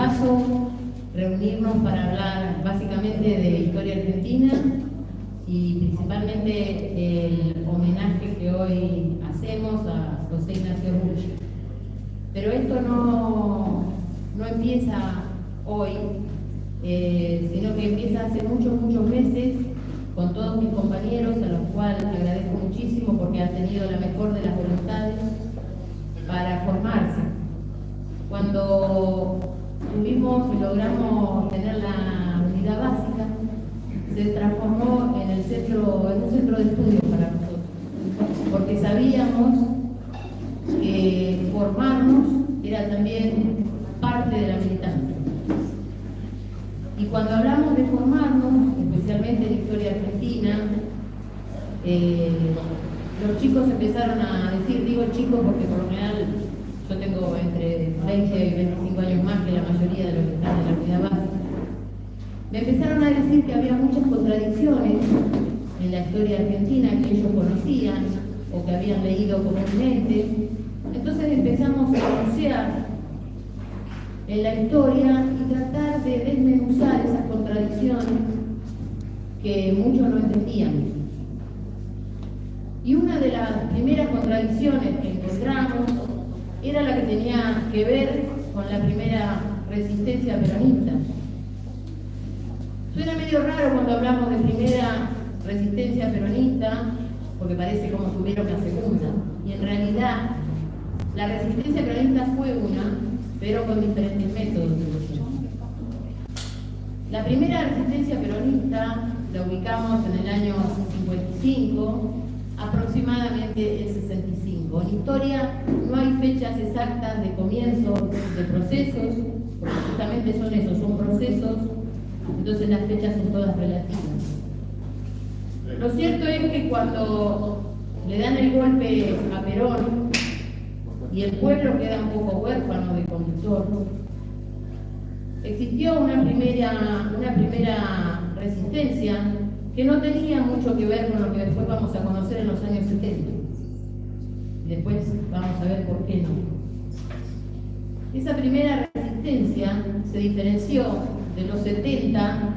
caso reunirnos para hablar básicamente de historia argentina y principalmente el homenaje que hoy hacemos a José Ignacio Ruggeri. Pero esto no empieza hoy, sino que empieza hace muchos meses con todos mis compañeros, a los cuales agradezco muchísimo porque han tenido la mejor de las voluntades para formarse. Cuando tuvimos y logramos tener la unidad básica, se transformó en un centro de estudio para nosotros, porque sabíamos que formarnos era también parte de la militancia. Y cuando hablamos de formarnos, especialmente en historia argentina, los chicos empezaron a decir, digo chicos porque por lo general yo tengo entre 20 y 25 años más que la mayoría de los que están en la unidad básica, me empezaron a decir que había muchas contradicciones en la historia argentina que ellos conocían o que habían leído comúnmente. Entonces empezamos a bucear en la historia y tratar de desmenuzar esas contradicciones que muchos no entendíamos. Y una de las primeras contradicciones que encontramos era la que tenía que ver con la primera resistencia peronista. Suena medio raro cuando hablamos de primera resistencia peronista, porque parece como si hubiera una segunda. Y en realidad, la resistencia peronista fue una, pero con diferentes métodos de lucha. La primera resistencia peronista la ubicamos en el año 55, aproximadamente el 65. En historia no hay fechas exactas de comienzo de procesos, porque justamente son esos, son procesos, entonces las fechas son todas relativas. Lo cierto es que cuando le dan el golpe a Perón y el pueblo queda un poco huérfano de conductor, existió una primera resistencia que no tenía mucho que ver con lo que después vamos a conocer en los años 70. Y después vamos a ver por qué no. Esa primera resistencia se diferenció de los 70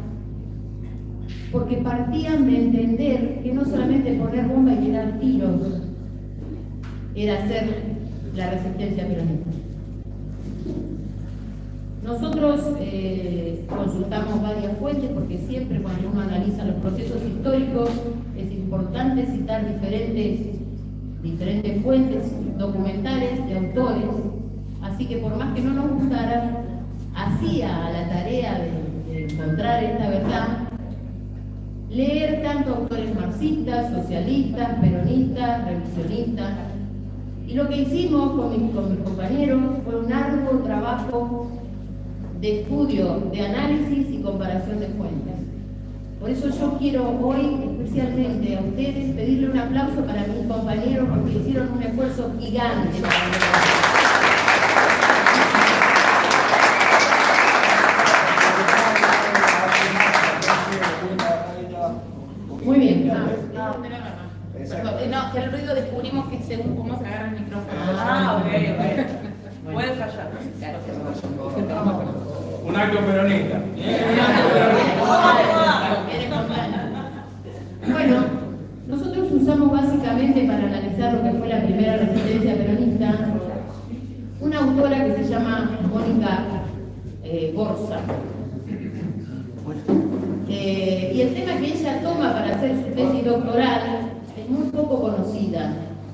porque partían de entender que no solamente poner bomba y tirar tiros era hacer la resistencia peronista. Nosotros consultamos varias fuentes porque siempre cuando uno analiza los procesos históricos es importante citar diferentes fuentes documentales de autores, así que por más que no nos gustara, hacía la tarea de encontrar esta verdad, leer tanto autores marxistas, socialistas, peronistas, revisionistas. Y lo que hicimos con mis compañeros fue un arduo trabajo de estudio, de análisis y comparación de fuentes. Por eso yo quiero hoy especialmente a ustedes pedirle un aplauso para mis compañeros porque hicieron un esfuerzo gigante para lograr. Muy bien. No, que el ruido descubrimos que según cómo se agarra el micrófono. Ok. Puede fallar. Un acto peronista. Bueno, nosotros usamos básicamente para analizar lo que fue la primera resistencia peronista una autora que se llama Mónica Borsa. Y el tema que ella toma para hacer su tesis doctoral es muy poco conocida,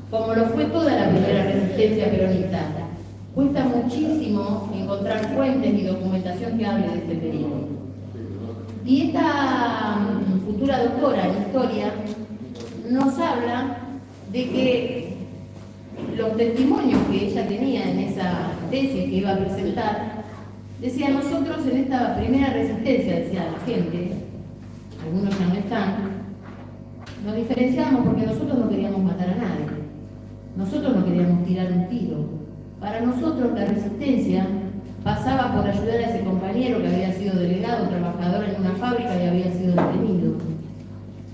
como lo fue toda la primera resistencia peronista. Cuesta muchísimo encontrar fuentes y documentación que hable de este periodo. Y esta futura doctora en historia nos habla de que los testimonios que ella tenía en esa tesis que iba a presentar, decía, nosotros en esta primera resistencia, decía la gente, algunos ya no están, nos diferenciamos porque nosotros no queríamos matar a nadie, nosotros no queríamos tirar un tiro. Para nosotros la resistencia pasaba por ayudar a ese compañero que había sido delegado, trabajador en una fábrica y había sido detenido.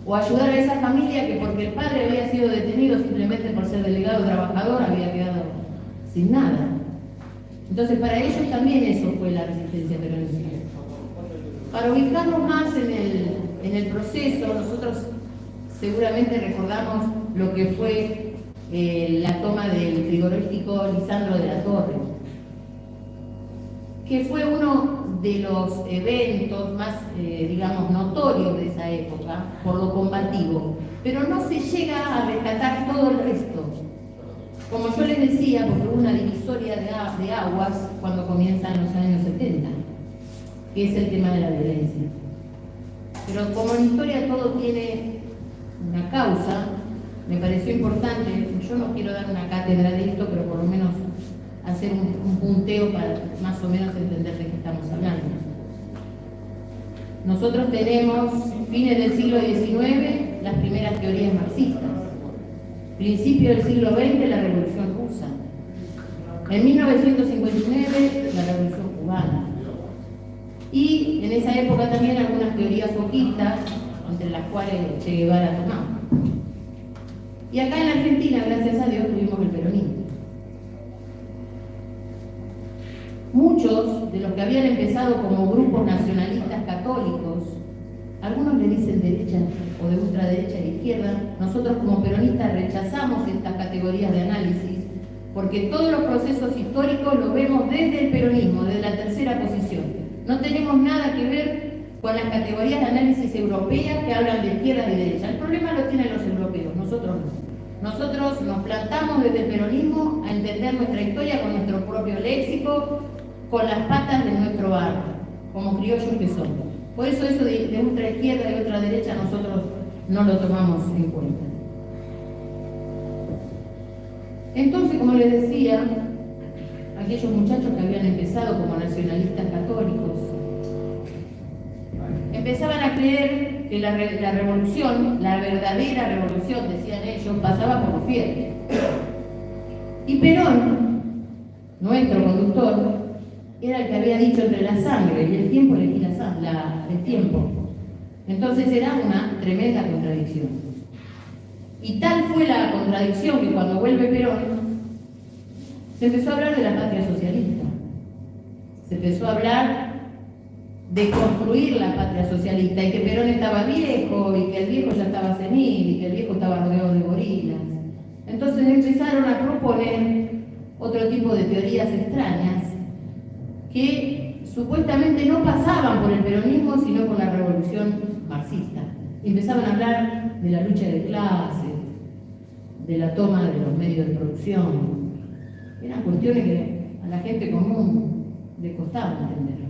O ayudar a esa familia que porque el padre había sido detenido simplemente por ser delegado trabajador había quedado sin nada. Entonces para ellos también eso fue la resistencia peronista. Para ubicarnos más en el proceso, nosotros seguramente recordamos lo que fue la toma del frigorífico Lisandro de la Torre, que fue uno de los eventos más, digamos, notorios de esa época, por lo combativo, pero no se llega a rescatar todo el resto. Como yo les decía, porque hubo una divisoria de aguas cuando comienzan los años 70, que es el tema de la violencia. Pero como en historia todo tiene una causa, me pareció importante, yo no quiero dar una cátedra de esto, pero por lo menos hacer un punteo para más o menos entender de qué estamos hablando. Nosotros tenemos, fines del siglo XIX, las primeras teorías marxistas. Principio del siglo XX, la Revolución Rusa. En 1959, la Revolución Cubana. Y en esa época también algunas teorías foquistas, entre las cuales Che Guevara tomaba. Y acá en la Argentina, gracias a Dios, tuvimos el peronismo. Muchos de los que habían empezado como grupos nacionalistas católicos, algunos le dicen derecha o de ultraderecha e izquierda, nosotros como peronistas rechazamos estas categorías de análisis porque todos los procesos históricos los vemos desde el peronismo, desde la tercera posición. No tenemos nada que ver con las categorías de análisis europeas que hablan de izquierda y derecha. El problema lo tienen los europeos, nosotros no. Nosotros nos plantamos desde el peronismo a entender nuestra historia con nuestro propio léxico, con las patas de nuestro barrio, como criollos que somos. Por eso de ultra izquierda y ultra derecha nosotros no lo tomamos en cuenta. Entonces, como les decía, aquellos muchachos que habían empezado como nacionalistas católicos empezaban a creer que la revolución, la verdadera revolución, decían ellos, pasaba por los fieles. Y Perón, nuestro conductor, era el que había dicho entre la sangre y el tiempo elegí el tiempo. Entonces era una tremenda contradicción. Y tal fue la contradicción que cuando vuelve Perón, se empezó a hablar de la patria socialista. Se empezó a hablar de construir la patria socialista y que Perón estaba viejo y que el viejo ya estaba senil y que el viejo estaba rodeado de gorilas. Entonces empezaron a proponer otro tipo de teorías extrañas que supuestamente no pasaban por el peronismo, sino por la revolución marxista. Empezaban a hablar de la lucha de clases, de la toma de los medios de producción. Eran cuestiones que a la gente común le costaba entender.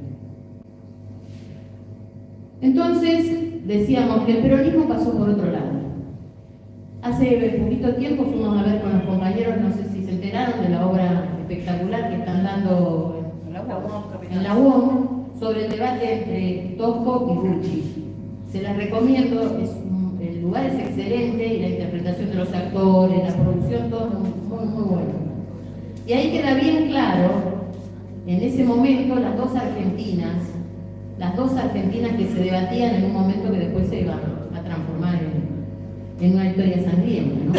Entonces, decíamos que el peronismo pasó por otro lado. Hace poquito tiempo fuimos a ver con los compañeros, no sé si se enteraron de la obra espectacular que están dando en la UOM sobre el debate entre Tosco y Rucci. Se las recomiendo, el lugar es excelente y la interpretación de los actores, la producción, todo muy, muy bueno. Y ahí queda bien claro, en ese momento, las dos Argentinas que se debatían en un momento que después se iban a transformar en una historia sangrienta, ¿no?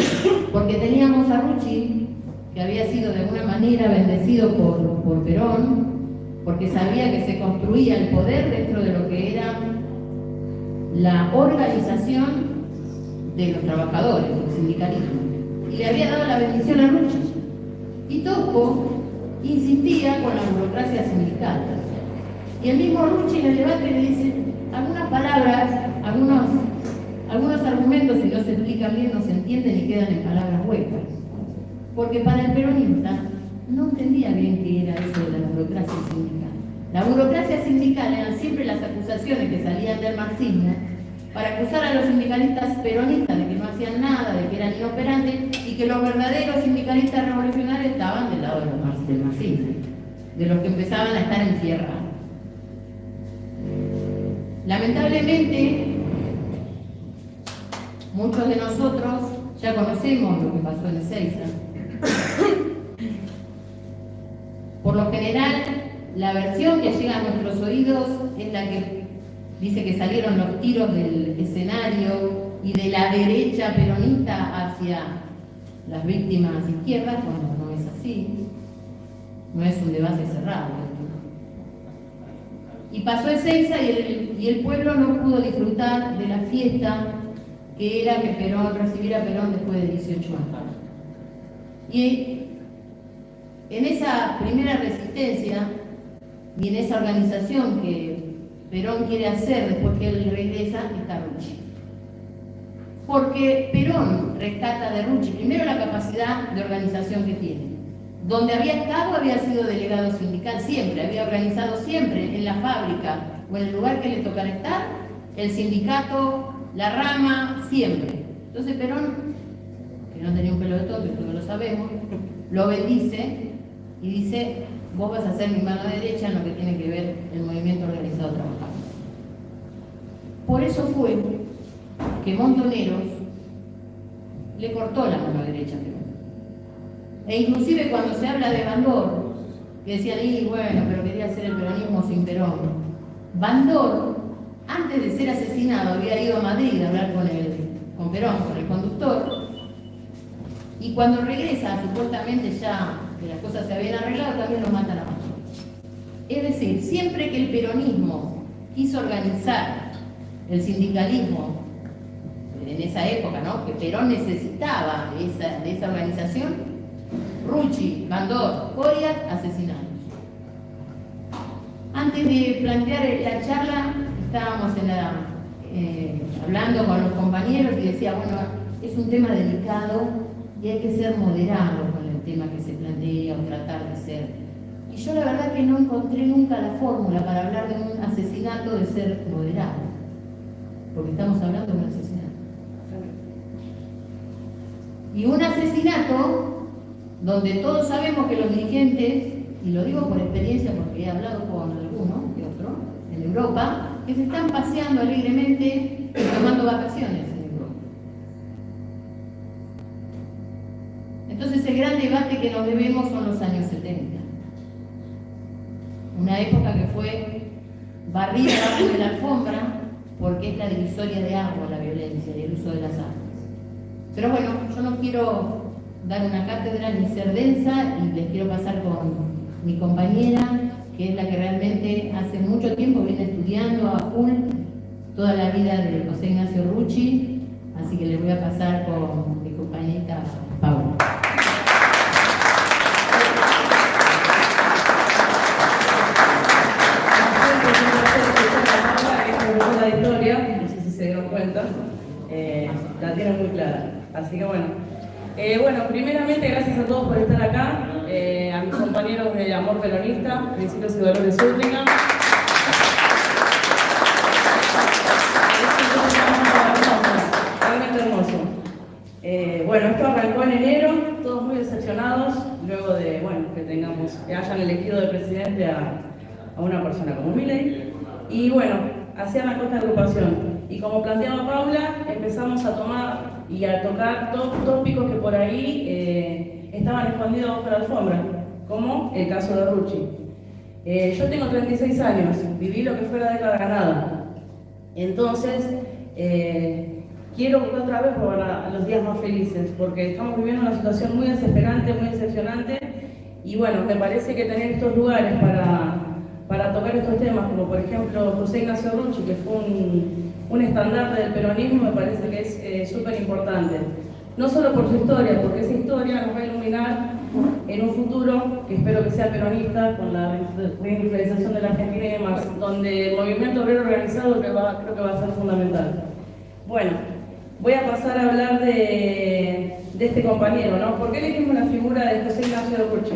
Porque teníamos a Rucci, que había sido de alguna manera bendecido por Perón, porque sabía que se construía el poder dentro de lo que era la organización de los trabajadores, del sindicalismo, y le había dado la bendición a Rucci. Y Tosco insistía con la burocracia sindical. Y el mismo Rucci en el debate le dice algunas palabras, algunos argumentos, si no se explican bien, no se entienden y quedan en palabras huecas. Porque para el peronista no entendía bien qué era eso de la burocracia sindical. La burocracia sindical eran siempre las acusaciones que salían del marxismo para acusar a los sindicalistas peronistas de que no hacían nada, de que eran inoperantes y que los verdaderos sindicalistas revolucionarios estaban del lado del marxismo, de los que empezaban a estar enfierrados. Lamentablemente, muchos de nosotros ya conocemos lo que pasó en Ezeiza. Por lo general, la versión que llega a nuestros oídos es la que dice que salieron los tiros del escenario y de la derecha peronista hacia las víctimas izquierdas, cuando no es así. no es un debate cerrado. Y pasó Ezeiza y el pueblo no pudo disfrutar de la fiesta que era que Perón recibiera a Perón después de 18 años. Y en esa primera resistencia y en esa organización que Perón quiere hacer después que él regresa, está Rucci. Porque Perón rescata de Rucci primero la capacidad de organización que tiene. Donde había estado había sido delegado sindical siempre, había organizado siempre en la fábrica o en el lugar que le tocara estar, el sindicato, la rama, siempre. Entonces Perón, que no tenía un pelo de tonto, esto no lo sabemos, lo bendice y dice: vos vas a ser mi mano derecha en lo que tiene que ver el movimiento organizado trabajador. Por eso fue que Montoneros le cortó la mano derecha a Perón. E inclusive cuando se habla de Bandor, que decían, y bueno, pero quería hacer el peronismo sin Perón. Bandor, antes de ser asesinado, había ido a Madrid a hablar con Perón, con el conductor, y cuando regresa, supuestamente ya que las cosas se habían arreglado, también lo matan a Bandor. Es decir, siempre que el peronismo quiso organizar el sindicalismo en esa época, ¿no?, que Perón necesitaba de esa organización, Rucci, Bandor, Coria, asesinados. Antes de plantear la charla, estábamos hablando con los compañeros y decía, bueno, es un tema delicado y hay que ser moderado con el tema que se plantea o tratar de ser. Y yo la verdad que no encontré nunca la fórmula para hablar de un asesinato de ser moderado, porque estamos hablando de un asesinato. Y un asesinato donde todos sabemos que los dirigentes, y lo digo por experiencia porque he hablado con alguno y otro en Europa, que se están paseando alegremente y tomando vacaciones en Europa. Entonces el gran debate que nos debemos son los años 70. Una época que fue barrida debajo de la alfombra porque es la divisoria de agua, la violencia y el uso de las armas. Pero bueno, yo no quiero dar una cátedra ni ser densa y les quiero pasar con mi compañera, que es la que realmente hace mucho tiempo viene estudiando a full toda la vida de José Ignacio Rucci, así que les voy a pasar con mi compañerita Paula. La historia, no sé si se dieron cuenta, la tienen muy clara. Así que bueno, primeramente gracias a todos por estar acá, a mis compañeros de Amor Peronista, Principios y Valores Úrtica. Realmente hermoso. Esto arrancó en enero, todos muy decepcionados, luego de que hayan elegido de presidente a una persona como Milei. Y hacían la esta agrupación. Y como planteaba Paula, empezamos a tomar y a tocar tópicos que por ahí estaban escondidos bajo la alfombra, como el caso de Rucci. Yo tengo 36 años, viví lo que fue la década ganada. Entonces, quiero otra vez volver a los días más felices, porque estamos viviendo una situación muy desesperante, muy decepcionante. Y me parece que tener estos lugares para tocar estos temas, como por ejemplo José Ignacio Rucci, que fue un estandarte del peronismo, me parece que es súper importante. No solo por su historia, porque esa historia nos va a iluminar en un futuro, que espero que sea peronista, con la reindustrialización de la Argentina y demás, donde el movimiento obrero organizado creo que va a ser fundamental. Voy a pasar a hablar de este compañero, ¿no? ¿Por qué elegimos la figura de José Ignacio Rucci?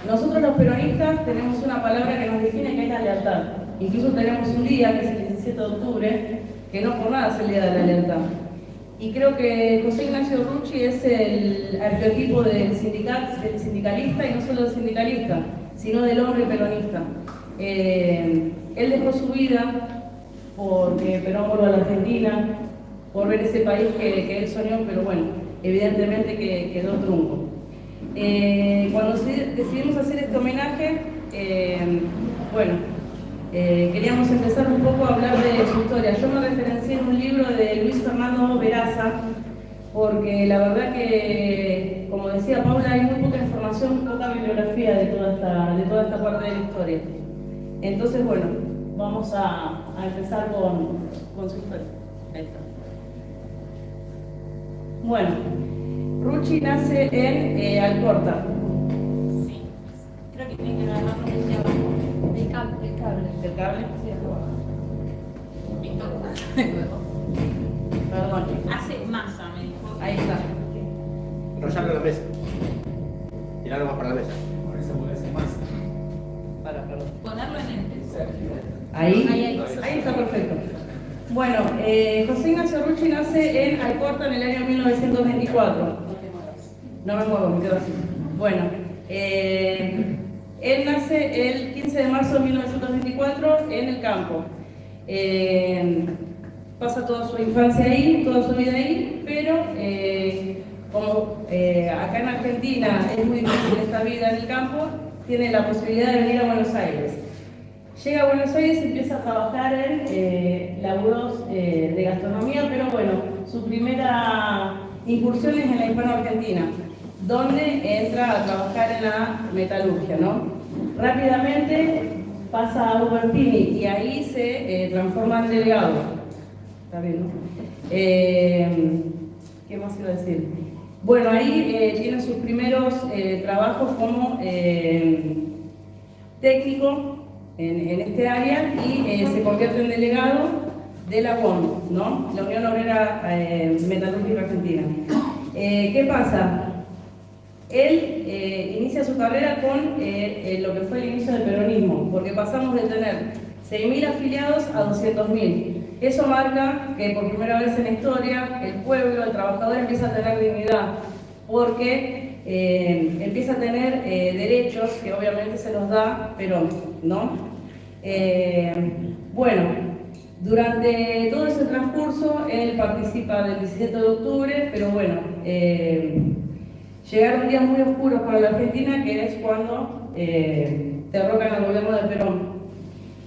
Nosotros los peronistas tenemos una palabra que nos define, que es la lealtad. Incluso tenemos un día, que es el 17 de octubre, que no por nada es el Día de la Lealtad. Y creo que José Ignacio Rucci es el arquetipo del sindicalista, y no solo del sindicalista, sino del hombre peronista. Él dejó su vida porque Perón volvió a la Argentina, por ver ese país que él soñó, pero evidentemente que quedó trunco. Cuando decidimos hacer este homenaje, queríamos empezar un poco a hablar de su historia. Yo me referencié en un libro de Luis Fernando Veraza, porque la verdad que, como decía Paula, hay muy poca información, poca bibliografía de toda esta parte de la historia. Entonces, bueno, vamos a empezar con su historia. Ahí está. Bueno, Rucci nace en Alcorta. Sí. Creo que tiene que agarrarlo desde abajo. El cable. ¿El cable? Sí, abajo. Perdón. Hace masa, me dijo. Ahí está. Enrollarlo en la mesa. Tirarlo más para la mesa. Por eso puede ser más. Perdón. Ponerlo en el Ahí está perfecto. Bueno, José Ignacio Rucci nace en Alcorta en el año 1924. No me muevo, me quedo así. Bueno, él nace el 15 de marzo de 1924 en el campo. Pasa toda su infancia ahí, toda su vida ahí, pero como acá en Argentina es muy difícil esta vida en el campo, tiene la posibilidad de venir a Buenos Aires. Llega a Buenos Aires y empieza a trabajar en laburos de gastronomía, pero bueno, su primera incursión es en la hispano-argentina, donde entra a trabajar en la metalurgia, ¿no? Rápidamente pasa a Ubertini y ahí se transforma en delegado. ¿Está bien, no? ¿Qué más iba a decir? Bueno, ahí tiene sus primeros trabajos como técnico en este área y se convierte en delegado de la UOM, ¿no? La Unión Obrera Metalúrgica Argentina. ¿Qué pasa? Él inicia su carrera con lo que fue el inicio del peronismo, porque pasamos de tener 6.000 afiliados a 200.000. Eso marca que por primera vez en la historia el pueblo, el trabajador empieza a tener dignidad, porque empieza a tener derechos que obviamente se los da Perón, ¿no? Bueno, durante todo ese transcurso él participa del 17 de octubre, pero bueno, llegaron días muy oscuros para la Argentina, que es cuando derrocan al gobierno de Perón.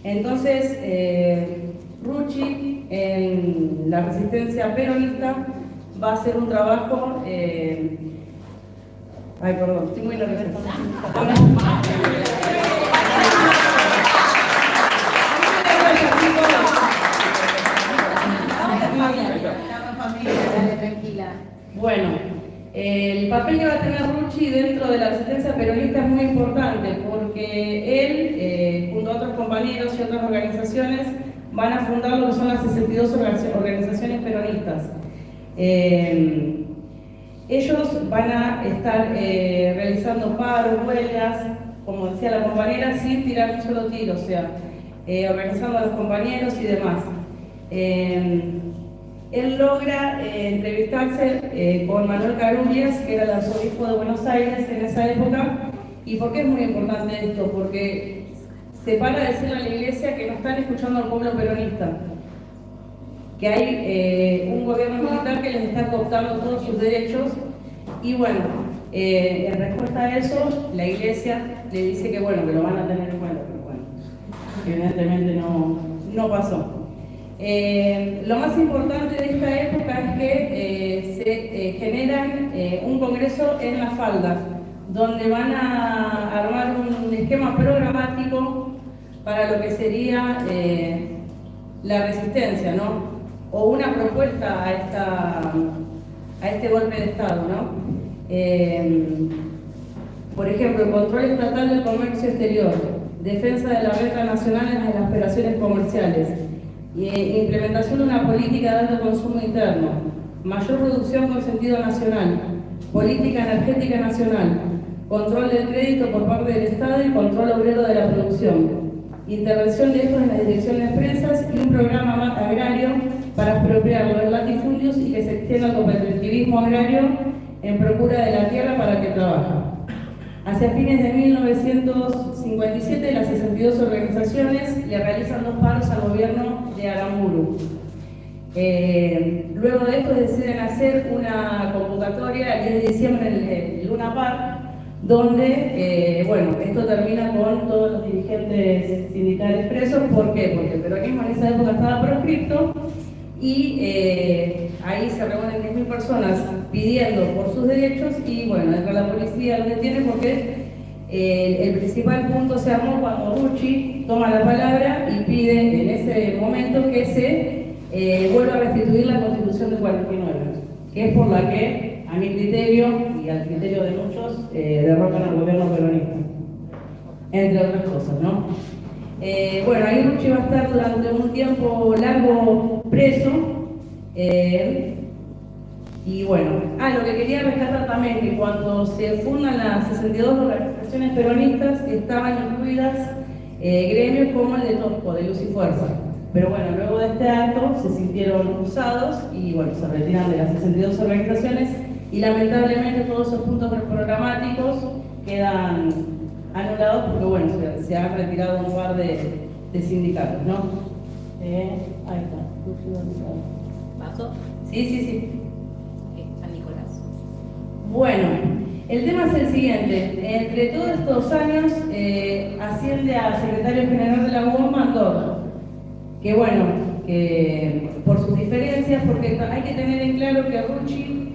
Entonces, Rucci, en la resistencia peronista, va a hacer un trabajo. Ay, perdón, estoy muy nerviosa. Tranquila. Bueno, el papel que va a tener Rucci dentro de la resistencia peronista es muy importante porque él, junto a otros compañeros y otras organizaciones, van a fundar lo que son las 62 organizaciones peronistas. Ellos van a estar realizando paros, huelgas, como decía la compañera, sin tirar un solo tiro, o sea, organizando a los compañeros y demás. Él logra entrevistarse con Manuel Carulias, que era el arzobispo de Buenos Aires en esa época. ¿Y por qué es muy importante esto? Porque se para a decirle a la iglesia que no están escuchando al pueblo peronista, que hay un gobierno militar que les está cooptando todos sus derechos. Y bueno, en respuesta a eso, la iglesia le dice que bueno, que lo van a tener en cuenta, pero bueno, evidentemente no pasó. Lo más importante de esta época es que se generan un congreso en La Falda, donde van a armar un esquema programático para lo que sería la resistencia, ¿no? O una propuesta a este golpe de Estado, ¿no? Por ejemplo, control estatal del comercio exterior, defensa de la renta nacional en las operaciones comerciales, implementación de una política de alto consumo interno, mayor producción con sentido nacional, política energética nacional, control del crédito por parte del Estado y control obrero de la producción, intervención de estos en la dirección de empresas y un programa agrario para expropiar los latifundios y que se extienda el cooperativismo agrario en procura de la tierra para que trabaja. Hacia fines de 1957, las 62 organizaciones le realizan 2 paros al gobierno de Aramburu. Luego de esto deciden hacer una convocatoria el 10 de diciembre en el Luna Park, donde, bueno, esto termina con todos los dirigentes sindicales presos. ¿Por qué? Porque el peronismo en esa época estaba proscripto y ahí se reúnen 10.000 personas pidiendo por sus derechos y bueno, entra la policía, los detiene porque el principal punto se armó cuando Rucci toma la palabra y pide en ese momento que se vuelva a restituir la Constitución del 49, que es por la que, a mi criterio y al criterio de muchos, derrocan al gobierno peronista, entre otras cosas, ¿no? Bueno, ahí Rucci va a estar durante un tiempo largo preso. Y bueno, lo que quería rescatar también, que cuando se fundan las 62 organizaciones peronistas estaban incluidas gremios como el de Tosco, de Luz y Fuerza. Pero bueno, luego de este acto se sintieron usados y bueno, se retiran de las 62 organizaciones y lamentablemente todos esos puntos programáticos quedan anulados porque bueno, se han retirado un par de sindicatos, ¿no? Ahí está. ¿Pasó? Sí. San Nicolás. Bueno, el tema es el siguiente. Entre todos estos años asciende a secretario general de la UOM Mandor, que bueno, que por sus diferencias, porque hay que tener en claro que Rucci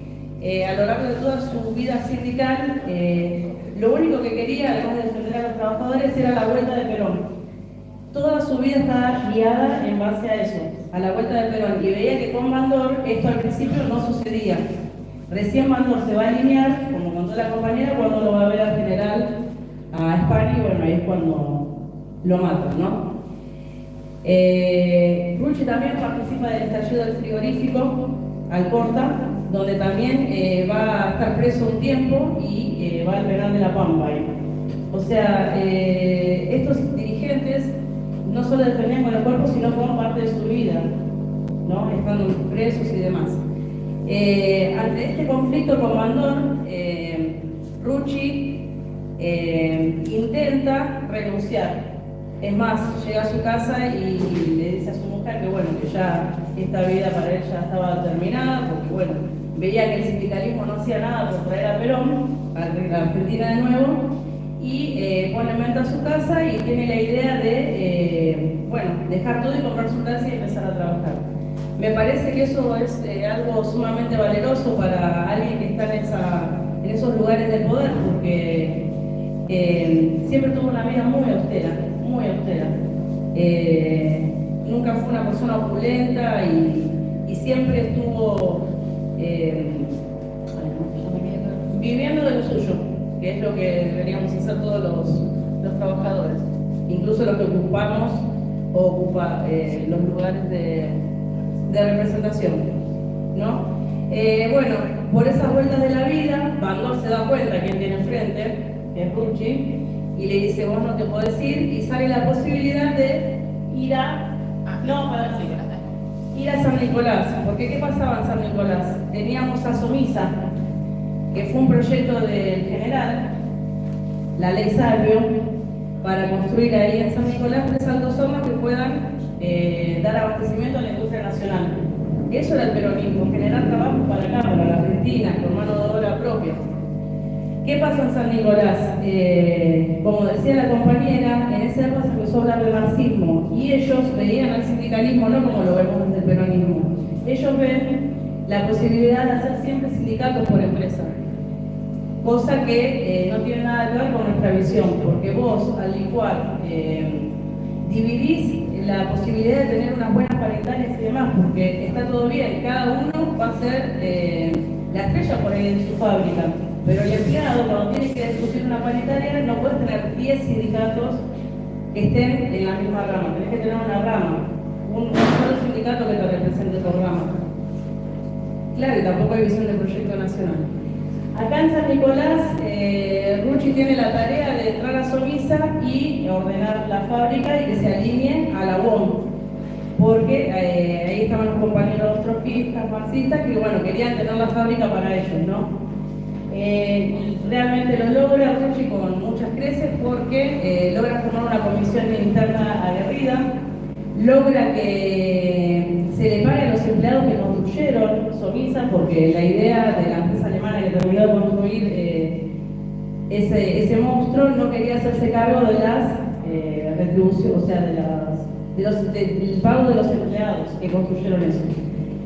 a lo largo de toda su vida sindical, lo único que quería, además de defender a los trabajadores, era la vuelta de Perón. Toda su vida estaba guiada en base a eso, a la vuelta de Perón, y veía que con Mandor esto al principio no sucedía. Recién Mandor se va a alinear, como contó la compañera, cuando lo va a ver al general a España, y bueno, ahí es cuando lo matan, ¿no? Rucci también participa del estallido del frigorífico Alcorta, donde también va a estar preso un tiempo y va al penal de La Pampa. O sea, estos dirigentes no solo defendían con el cuerpo, sino como parte de su vida, ¿no? Estando presos y demás. Ante este conflicto con Mandor, Rucci intenta renunciar. Es más, llega a su casa y le dice a su mujer que bueno, que ya esta vida para él ya estaba terminada, porque bueno, veía que el sindicalismo no hacía nada por traer a Perón, a la Argentina de nuevo, y pone en venta su casa y tiene la idea de, bueno, dejar todo y comprar su casa y empezar a trabajar. Me parece que eso es algo sumamente valeroso para alguien que está en esos lugares de poder, porque siempre tuvo una vida muy austera. Nunca fue una persona opulenta y siempre estuvo viviendo de lo suyo, que es lo que deberíamos hacer todos los trabajadores, incluso los que ocupamos o ocupa los lugares de representación, ¿no? Bueno, por esas vueltas de la vida, Mandor se da cuenta quién tiene enfrente, que es Rucci, y le dice, vos no te podés ir, y sale la posibilidad de ir a San Nicolás. Porque ¿qué pasaba en San Nicolás? Teníamos a Somisa, que fue un proyecto del general, la ley Salvio, para construir ahí en San Nicolás 3 altos hornos que puedan dar abastecimiento a la industria nacional. Eso era el peronismo, generar trabajo para acá, para la Argentina, con mano de obra propia. ¿Qué pasa en San Nicolás? Como decía la compañera, en esa época se empezó a hablar del marxismo y ellos veían al sindicalismo no como lo vemos desde el peronismo. Ellos ven la posibilidad de hacer siempre sindicatos por empresa, cosa que no tiene nada que ver con nuestra visión, porque vos, al licuar, dividís la posibilidad de tener unas buenas paritarias y demás, porque está todo bien, cada uno va a ser la estrella por ahí en su fábrica. Pero el empleado, cuando tiene que discutir una paritaria, no puede tener 10 sindicatos que estén en la misma rama. Tenés que tener una rama, un solo sindicato que te represente por rama. Claro, y tampoco hay visión de proyecto nacional. Acá en San Nicolás, Rucci tiene la tarea de entrar a Somisa y ordenar la fábrica y que se alinee a la UOM. Porque ahí estaban los compañeros trotskistas, marxistas, que bueno, querían tener la fábrica para ellos, ¿no? Realmente lo logra Rucci con muchas creces porque logra formar una comisión interna aguerrida, logra que se le pague a los empleados que construyeron Somisa, porque la idea de la empresa alemana que terminó de construir ese monstruo no quería hacerse cargo de las retribuciones, o sea, del pago de los empleados que construyeron eso.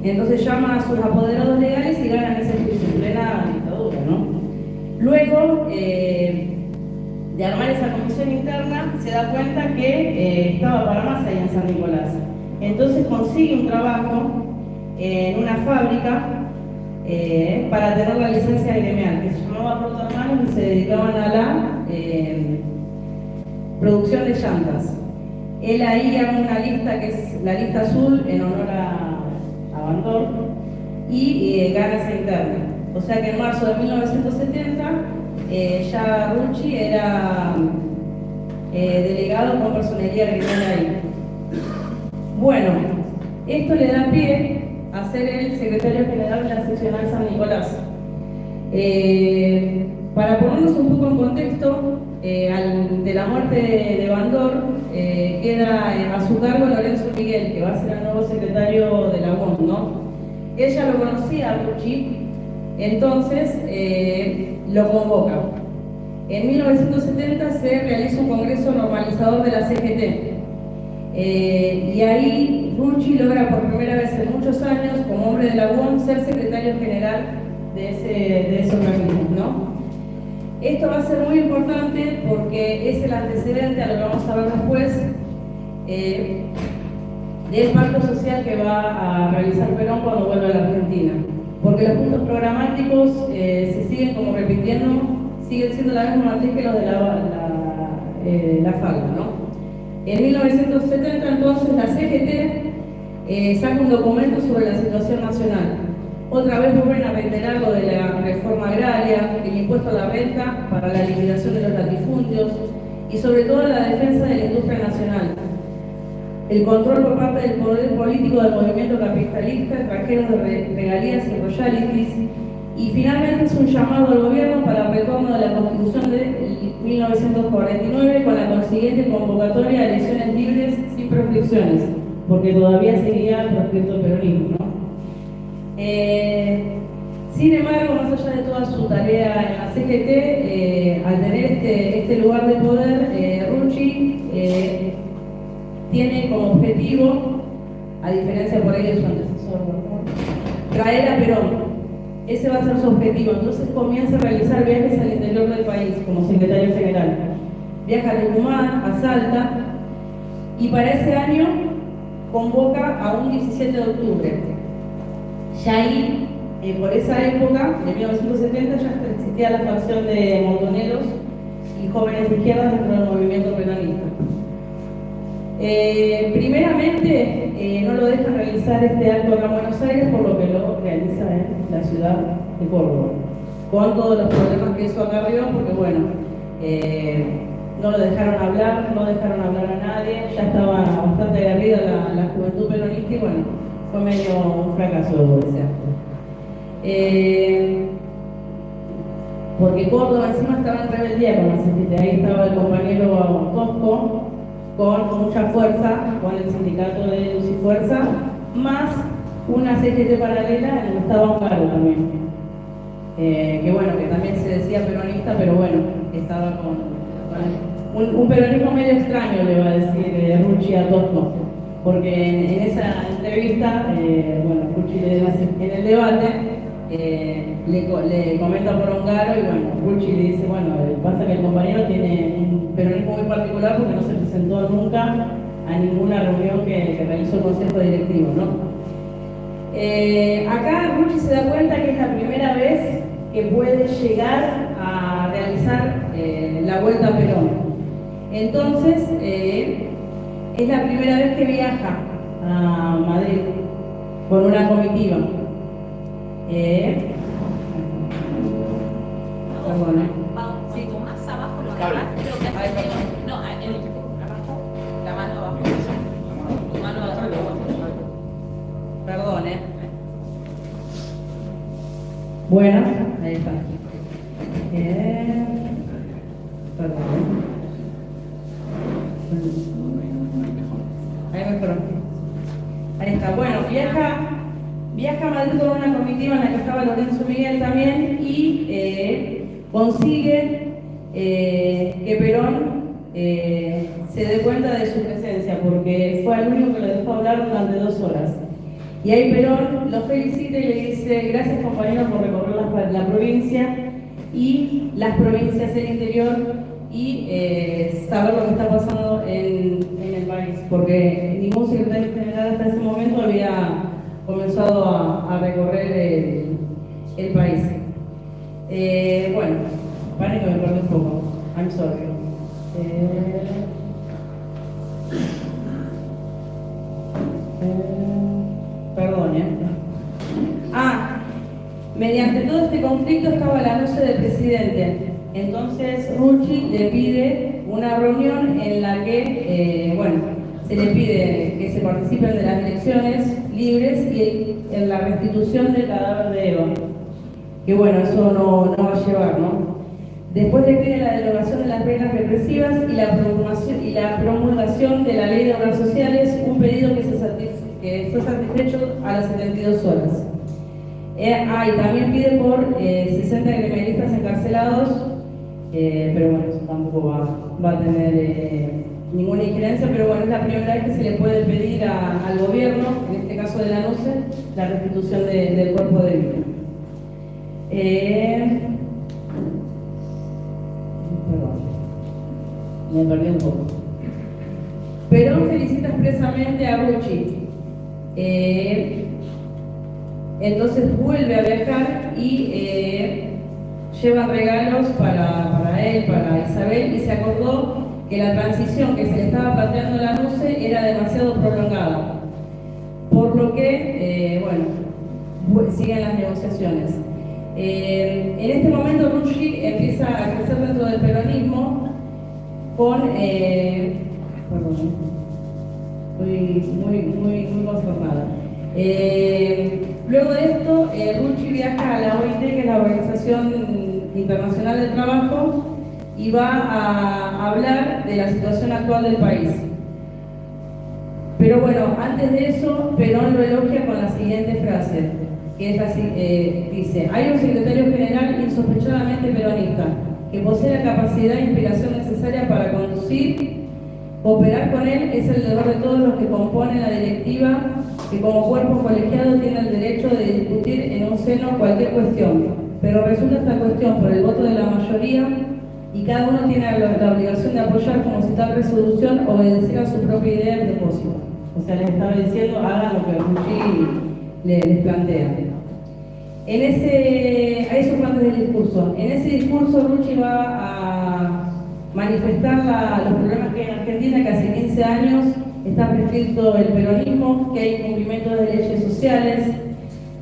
Entonces llama a sus apoderados legales y ganan ese juicio en plena dictadura, ¿no? Luego de armar esa comisión interna, se da cuenta que estaba para más ahí en San Nicolás. Entonces consigue un trabajo en una fábrica para tener la licencia gremial, que se llamaba Protohermanos y se dedicaban a la producción de llantas. Él ahí arma una lista que es la lista azul en honor a Bandor y gana esa interna. O sea que en marzo de 1970 ya Rucci era delegado con personería gremial ahí. Bueno, esto le da pie a ser el secretario general de la seccional San Nicolás. Para ponernos un poco en contexto, de la muerte de Bandor, queda a su cargo Lorenzo Miguel, que va a ser el nuevo secretario de la UOM, ¿no? Ella lo conocía a Rucci, entonces lo convoca. En 1970 se realiza un congreso normalizador de la CGT. Y ahí Rucci logra por primera vez en muchos años, como hombre de la UOM, ser secretario general de ese organismo, ¿no? Esto va a ser muy importante porque es el antecedente a lo que vamos a ver después del pacto social que va a realizar Perón cuando vuelva a la Argentina. Porque los puntos programáticos se siguen como repitiendo, siguen siendo la misma matriz que los de la falda, ¿no? En 1970 entonces la CGT saca un documento sobre la situación nacional. Otra vez vuelven a reiterar lo de la reforma agraria, el impuesto a la renta para la liquidación de los latifundios y sobre todo la defensa de la industria nacional. El control por parte del poder político del movimiento capitalista, extranjeros de regalías y royalties. Y finalmente es un llamado al gobierno para el retorno de la Constitución de 1949 con la consiguiente convocatoria a elecciones libres sin prescripciones, porque todavía seguía proscripto el peronismo, ¿no? Sin embargo, más allá de toda su tarea en la CGT, al tener este lugar de poder, Rucci tiene como objetivo, a diferencia por ahí de su antecesor, traer a Perón. Ese va a ser su objetivo. Entonces comienza a realizar viajes al interior del país como secretario general. Viaja a Tucumán, a Salta, y para ese año convoca a un 17 de octubre. Ya ahí, por esa época, de 1970, ya existía la facción de montoneros y jóvenes de izquierda dentro del movimiento peronista. Primeramente, no lo dejan realizar este acto acá en Buenos Aires, por lo que lo realiza en la ciudad de Córdoba, con todos los problemas que eso acarreó, porque bueno, no lo dejaron hablar, no dejaron hablar a nadie, ya estaba bastante aguerrida la juventud peronista y bueno, fue medio un fracaso ese acto. Porque Córdoba encima estaba en rebeldía con la CGT, ahí estaba el compañero Tosco, con mucha fuerza, con el sindicato de Luz y Fuerza, más una CGT paralela en el que estaba un cargo también. Que bueno, que también se decía peronista, pero bueno, estaba con un peronismo medio extraño, le va a decir Rucci a Tosco, porque en esa entrevista, bueno, Rucci en el debate le comenta por Ongaro y bueno, Rucci le dice, bueno, pasa que el compañero tiene un peronismo muy particular porque no se presentó nunca a ninguna reunión que realizó el Consejo Directivo, ¿no? Acá Rucci se da cuenta que es la primera vez que puede llegar a realizar la vuelta a Perón. Entonces, es la primera vez que viaja a Madrid con una comitiva. Perdón, Sí, más abajo lo Cable. creo que Ay, hace. perdón. No, abajo, la mano abajo. Tu mano abajo. Perdón, Bueno, ahí está. Perdón. Ahí mejoró. Ahí está. Bueno, viaja a Madrid con una comitiva en la que estaba Lorenzo Miguel también y consigue que Perón se dé cuenta de su presencia, porque fue el único que lo dejó hablar durante 2 horas. Y ahí Perón lo felicita y le dice: gracias compañeros por recorrer la provincia y las provincias del interior y saber lo que está pasando en el país, porque ningún secretario general hasta ese momento había comenzado a recorrer el país. Bueno, paren que me perdí un poco. I'm sorry. Perdón, mediante todo este conflicto estaba la noche del presidente. Entonces Rucci le pide una reunión en la que, se le pide que se participen de las elecciones libres y en la restitución del cadáver de Eva. Que bueno, eso no va a llevar, ¿no? Después le pide la derogación de las penas represivas y la promulgación de la ley de obras sociales, un pedido que fue satisfecho a las 72 horas. Y también pide por 60 criminalistas encarcelados, pero bueno, eso tampoco va a tener ninguna injerencia, pero bueno, es la primera vez que se le puede pedir al gobierno, en este caso de la NUCE, la restitución del cuerpo de vida. Perdón, me perdí un poco. Perón felicita expresamente a Rucci. Entonces vuelve a viajar y lleva regalos para él, para Isabel, y se acordó que la transición que se le estaba planteando a la NUCE era demasiado prolongada, por lo que, siguen las negociaciones. En este momento Rucci empieza a crecer dentro del peronismo con, perdón, muy consternada. Luego de esto, Rucci viaja a la OIT, que es la Organización Internacional del Trabajo, y va a hablar de la situación actual del país. Pero bueno, antes de eso, Perón lo elogia con la siguiente frase, que es así, dice: hay un secretario general insospechadamente peronista, que posee la capacidad e inspiración necesaria para conducir. Operar con él es el deber de todos los que componen la directiva, que como cuerpo colegiado tienen el derecho de discutir en un seno cualquier cuestión, pero resulta esta cuestión por el voto de la mayoría y cada uno tiene la obligación de apoyar como si tal resolución obedeciera a su propia idea de propósito. O sea, les estaba diciendo: hagan lo que Rucci les plantea. A eso fue antes del discurso. En ese discurso Rucci va a manifestar los problemas que hay en Argentina, que hace 15 años está prescrito el peronismo, que hay incumplimiento de leyes sociales,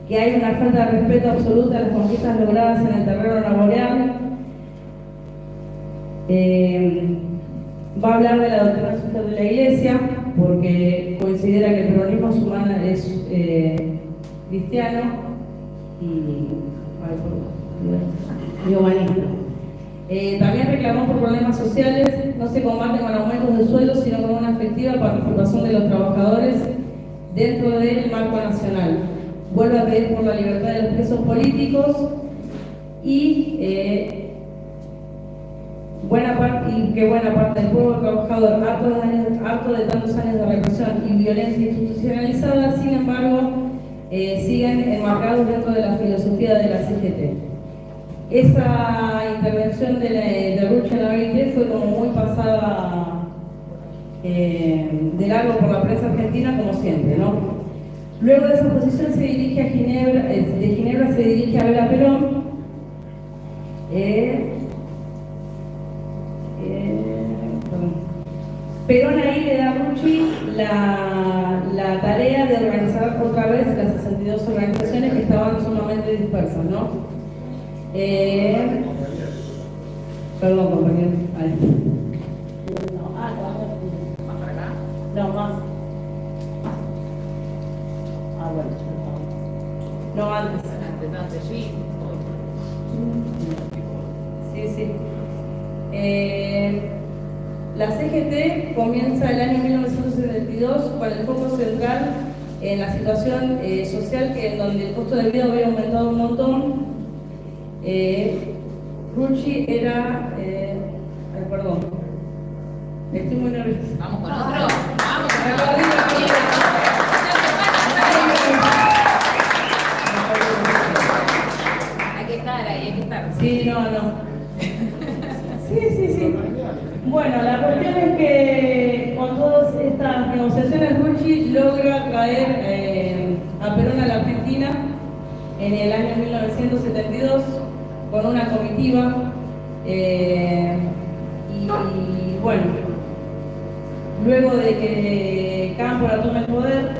que hay una falta de respeto absoluta a las conquistas logradas en el terreno laboral. Va a hablar de la doctrina social de la Iglesia, porque considera que el peronismo es cristiano y humanista. También reclamó por problemas sociales: no se combate con aumentos de sueldo, sino con una efectiva participación de los trabajadores dentro del marco nacional. Vuelve a pedir por la libertad de los presos políticos y que buena parte del pueblo trabajador, harto de tantos años de represión y violencia institucionalizada, sin embargo, siguen enmarcados dentro de la filosofía de la CGT. Esa intervención de Rucci en la OIT fue como muy pasada de largo por la prensa argentina, como siempre, ¿no? Luego de esa posición se dirige a Ginebra, de Ginebra se dirige a ver a Perón. Perón ahí le da a Rucci la tarea de organizar otra vez las 62 organizaciones que estaban sumamente dispersas, ¿no? Perdón, compañero. ¿Más para acá? No, más. Bueno. No, antes. Antes, sí. Sí. La CGT comienza el año 1972 con el foco central en la situación social, en donde el costo de vida había aumentado un montón. Rucci era... perdón. Estoy muy nerviosa. Vamos con otro. Vamos. Vamos. negociaciones Rucci logra traer a Perón a la Argentina en el año 1972 con una comitiva y bueno, luego de que Cámpora tome el poder,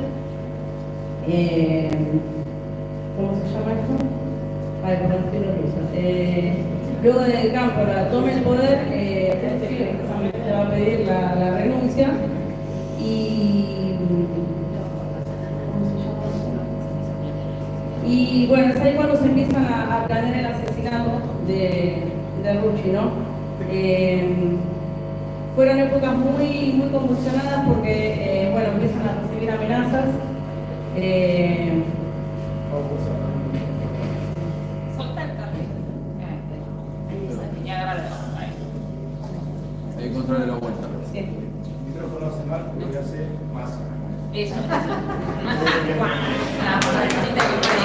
¿cómo se llama esto? Ay, por decirlo ruso. Luego de que Cámpora tome el poder, le va a pedir la renuncia y bueno, es ahí cuando se empiezan a planear el asesinato de Rucci, ¿no? Fueron épocas muy convulsionadas porque, bueno, empiezan a recibir amenazas. Solta el cable. Y agárralo. Ahí controle la vuelta. Sí. El micrófono hace mal, pero voy a hacer más. Eso. Más agua. La pobrecita que puede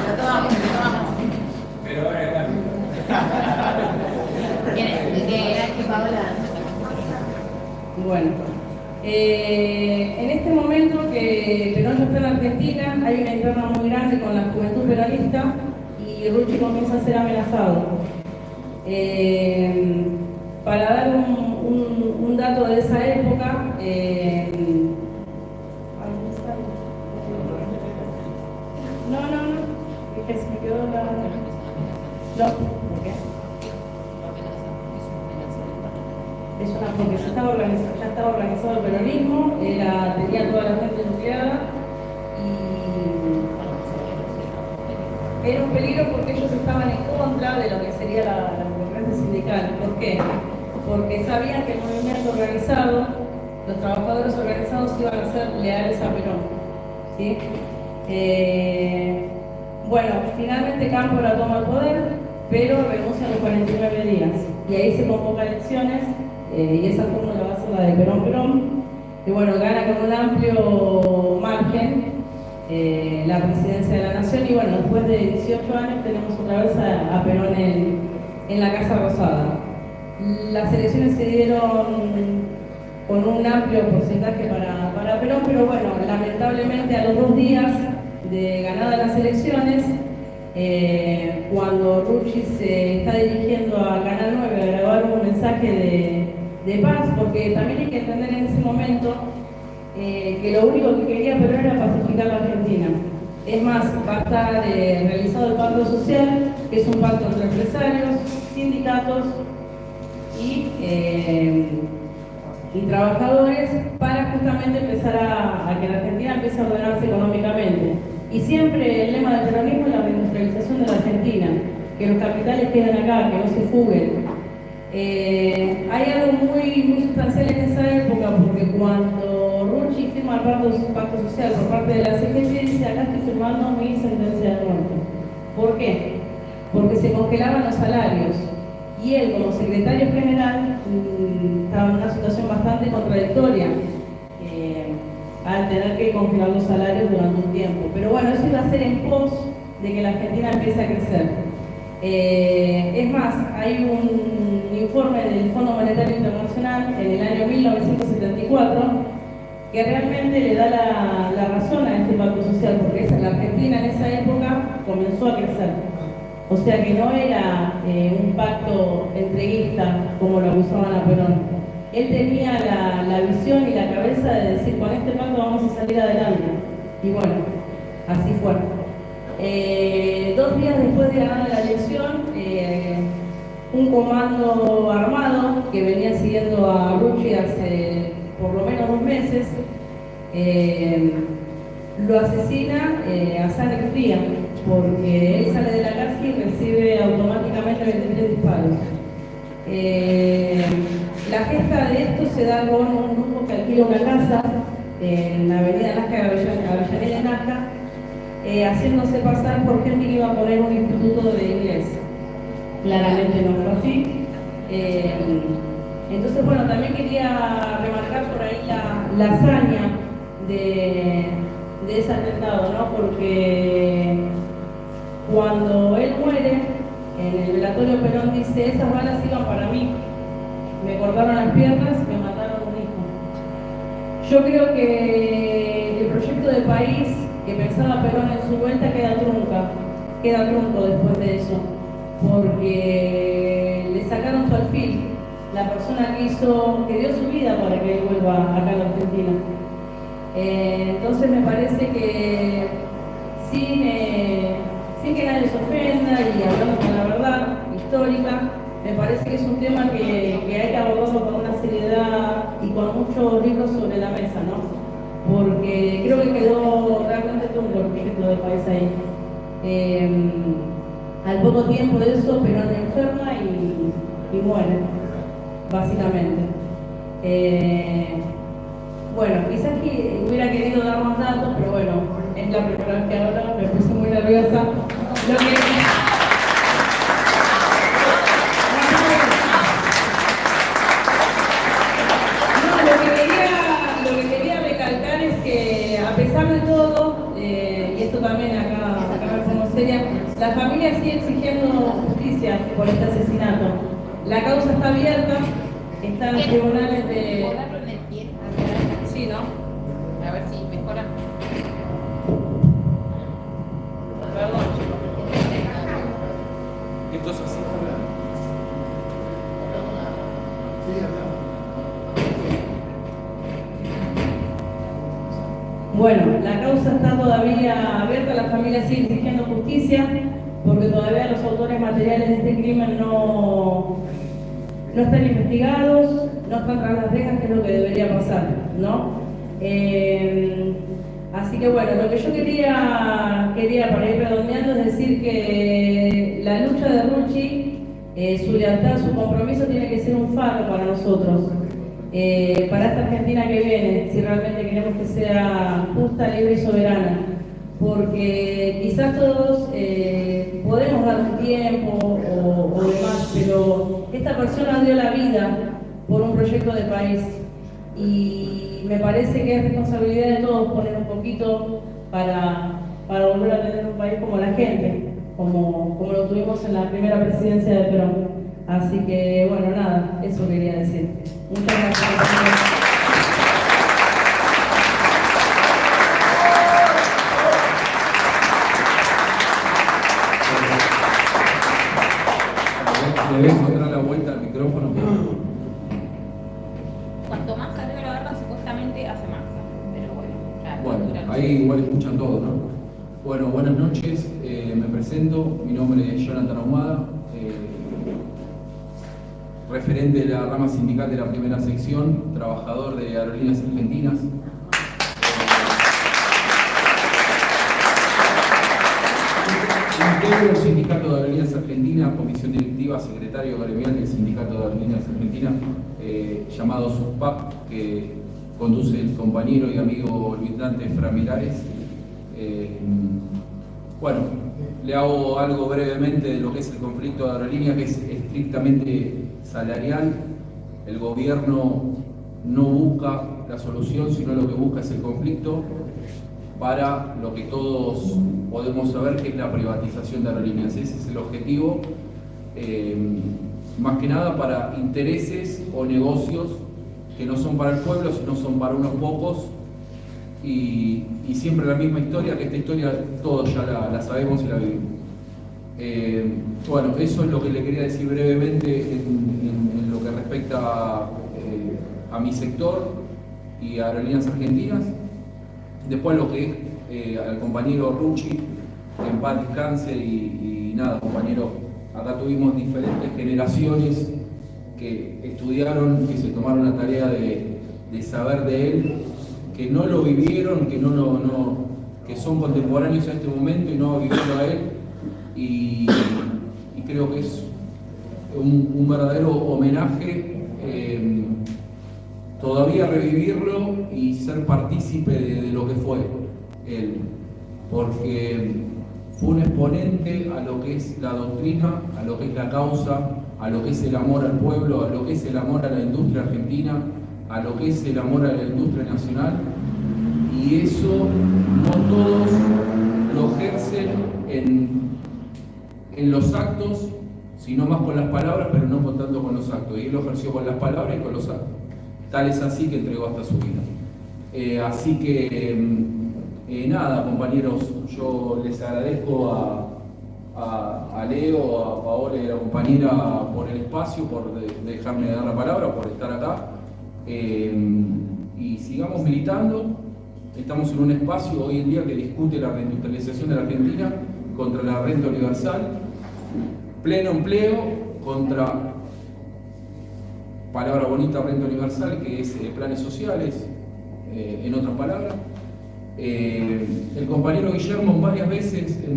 Lo tomamos. Pero ahora está bien. Que Paola. Bueno, en este momento que Perón ya está en Argentina, hay una interna muy grande con la juventud peronista y Rucci comienza a ser amenazado. Para dar un dato de esa época, no, es que se me quedó la... No, ¿por qué? Es una, porque ya estaba organizado el peronismo, tenía toda la gente nucleada y era un peligro porque ellos estaban en contra de lo que sería la democracia sindical. ¿Por qué? Porque sabían que el movimiento organizado, los trabajadores organizados iban a ser leales a Perón, ¿sí? Bueno, finalmente Cámpora toma el poder, pero renuncia a los 49 días y ahí se convoca elecciones. Y esa fórmula va a ser la de Perón, que bueno, gana con un amplio margen la presidencia de la Nación y bueno, después de 18 años tenemos otra vez a Perón en la Casa Rosada. Las elecciones se dieron con un amplio porcentaje para Perón, pero bueno, lamentablemente a los 2 días de ganadas las elecciones, cuando Rucci se está dirigiendo a Canal 9 a grabar un mensaje de paz, porque también hay que entender en ese momento que lo único que quería Perón era pacificar la Argentina. Es más, va a estar realizado el pacto social, que es un pacto entre empresarios, sindicatos y trabajadores para justamente empezar a que la Argentina empiece a ordenarse económicamente. Y siempre el lema del peronismo es la reindustrialización de la Argentina, que los capitales queden acá, que no se fuguen. Hay algo muy sustancial en esa época, porque cuando Rucci firma el pacto social por parte de la CGT, dice: acá estoy firmando mi sentencia de muerte. ¿Por qué? Porque se congelaban los salarios y él, como secretario general, estaba en una situación bastante contradictoria al tener que congelar los salarios durante un tiempo. Pero bueno, eso iba a ser en pos de que la Argentina empiece a crecer. Es más, hay un informe del Fondo Monetario Internacional en el año 1974 que realmente le da la razón a este pacto social, porque la Argentina en esa época comenzó a crecer. O sea que no era un pacto entreguista como lo acusaban a Perón. Él tenía la visión y la cabeza de decir: con este pacto vamos a salir adelante. Y bueno, así fue. 2 días después de ganar la elección, un comando armado que venía siguiendo a Rucci hace por lo menos 2 meses, lo asesina a sangre fría, porque él sale de la casa y recibe automáticamente 23 disparos. La gesta de esto se da con un grupo que alquila una casa en la avenida Nazca, Avellaneda y Nazca, haciéndose pasar por gente que iba a poner un instituto de inglés. Claramente no fue así. Entonces, bueno, también quería remarcar por ahí la hazaña de ese atentado, ¿no? Porque cuando él muere, en el velatorio Perón dice: esas balas iban para mí. me cortaron las piernas y me mataron un hijo. Yo creo que el proyecto de país que pensaba Perón en su vuelta queda trunco después de eso, porque le sacaron su alfil, la persona que dio su vida para que él vuelva acá a la Argentina. Entonces me parece que sin que nadie se ofenda y hablando con la verdad histórica, me parece que es un tema que hay que abordarlo con una seriedad y con muchos libros sobre la mesa, ¿no? Porque creo que quedó realmente trunco el proyecto del país ahí. Al poco tiempo de eso, Perón enferma y muere, básicamente. Bueno, quizás que hubiera querido dar más datos, pero bueno, es la primera vez que hablo, me puse muy nerviosa. Lo que quería recalcar es que a pesar de todo, y esto también acá me pongo seria, la familia sigue exigiendo justicia por este asesinato. La causa está abierta, está en los tribunales de... Sí, ¿no? A ver si mejora. Perdón. Esto es así. Bueno, la causa está todavía abierta, la familia sigue exigiendo justicia, porque todavía los autores materiales de este crimen no están investigados, no están tras las rejas, que es lo que debería pasar, ¿no? Así que bueno, lo que yo quería para ir redondeando es decir que la lucha de Rucci, su lealtad, su compromiso tiene que ser un faro para nosotros, para esta Argentina que viene, si realmente queremos que sea justa, libre y soberana. Porque quizás todos podemos dar un tiempo o demás, pero esta persona dio la vida por un proyecto de país y me parece que es responsabilidad de todos poner un poquito para volver a tener un país como la gente, como lo tuvimos en la primera presidencia de Perón. Así que bueno, nada, eso quería decir. Muchas gracias. Le voy a encontrar la vuelta al micrófono. Cuanto más arriba la barba, supuestamente hace masa. Pero bueno, ya. Bueno, ahí igual escuchan todo, ¿no? Bueno, buenas noches. Me presento. Mi nombre es Jonathan Ahumada, referente de la rama sindical de la primera sección, trabajador de Aerolíneas Argentinas. Integro el Sindicato de Aerolíneas Argentinas, comisión directiva, secretario gremial del Sindicato de Aerolíneas Argentinas, llamado SUSPAP, que conduce el compañero y amigo Luis Dante Framilares. Bueno, le hago algo brevemente de lo que es el conflicto de aerolínea, que es estrictamente salarial. El gobierno no busca la solución, sino lo que busca es el conflicto para lo que todos podemos saber, que es la privatización de aerolíneas. Ese es el objetivo, más que nada para intereses o negocios que no son para el pueblo, sino son para unos pocos, y siempre la misma historia, que esta historia todos ya la sabemos y la vivimos. Bueno, eso es lo que le quería decir brevemente en lo que respecta a mi sector y a Aerolíneas Argentinas. Después lo que es al compañero Rucci, que en paz descanse, y nada, compañero, acá tuvimos diferentes generaciones que estudiaron, que se tomaron la tarea de saber de él, que no lo vivieron, que son contemporáneos a este momento y no vivieron a él, y creo que es un verdadero homenaje todavía revivirlo y ser partícipe de lo que fue él, porque fue un exponente a lo que es la doctrina, a lo que es la causa, a lo que es el amor al pueblo, a lo que es el amor a la industria argentina, a lo que es el amor a la industria nacional, y eso no todos lo ejercen en los actos, sino más con las palabras, pero no con tanto con los actos. Y él lo ejerció con las palabras y con los actos. Tal es así que entregó hasta su vida. Así que, nada, compañeros, yo les agradezco a Leo, a Paola y a la compañera por el espacio, por dejarme dar la palabra, por estar acá. Y sigamos militando. Estamos en un espacio hoy en día que discute la reindustrialización de la Argentina contra la renta universal, pleno empleo contra, palabra bonita, renta universal, que es planes sociales, en otras palabras. El compañero Guillermo varias veces, en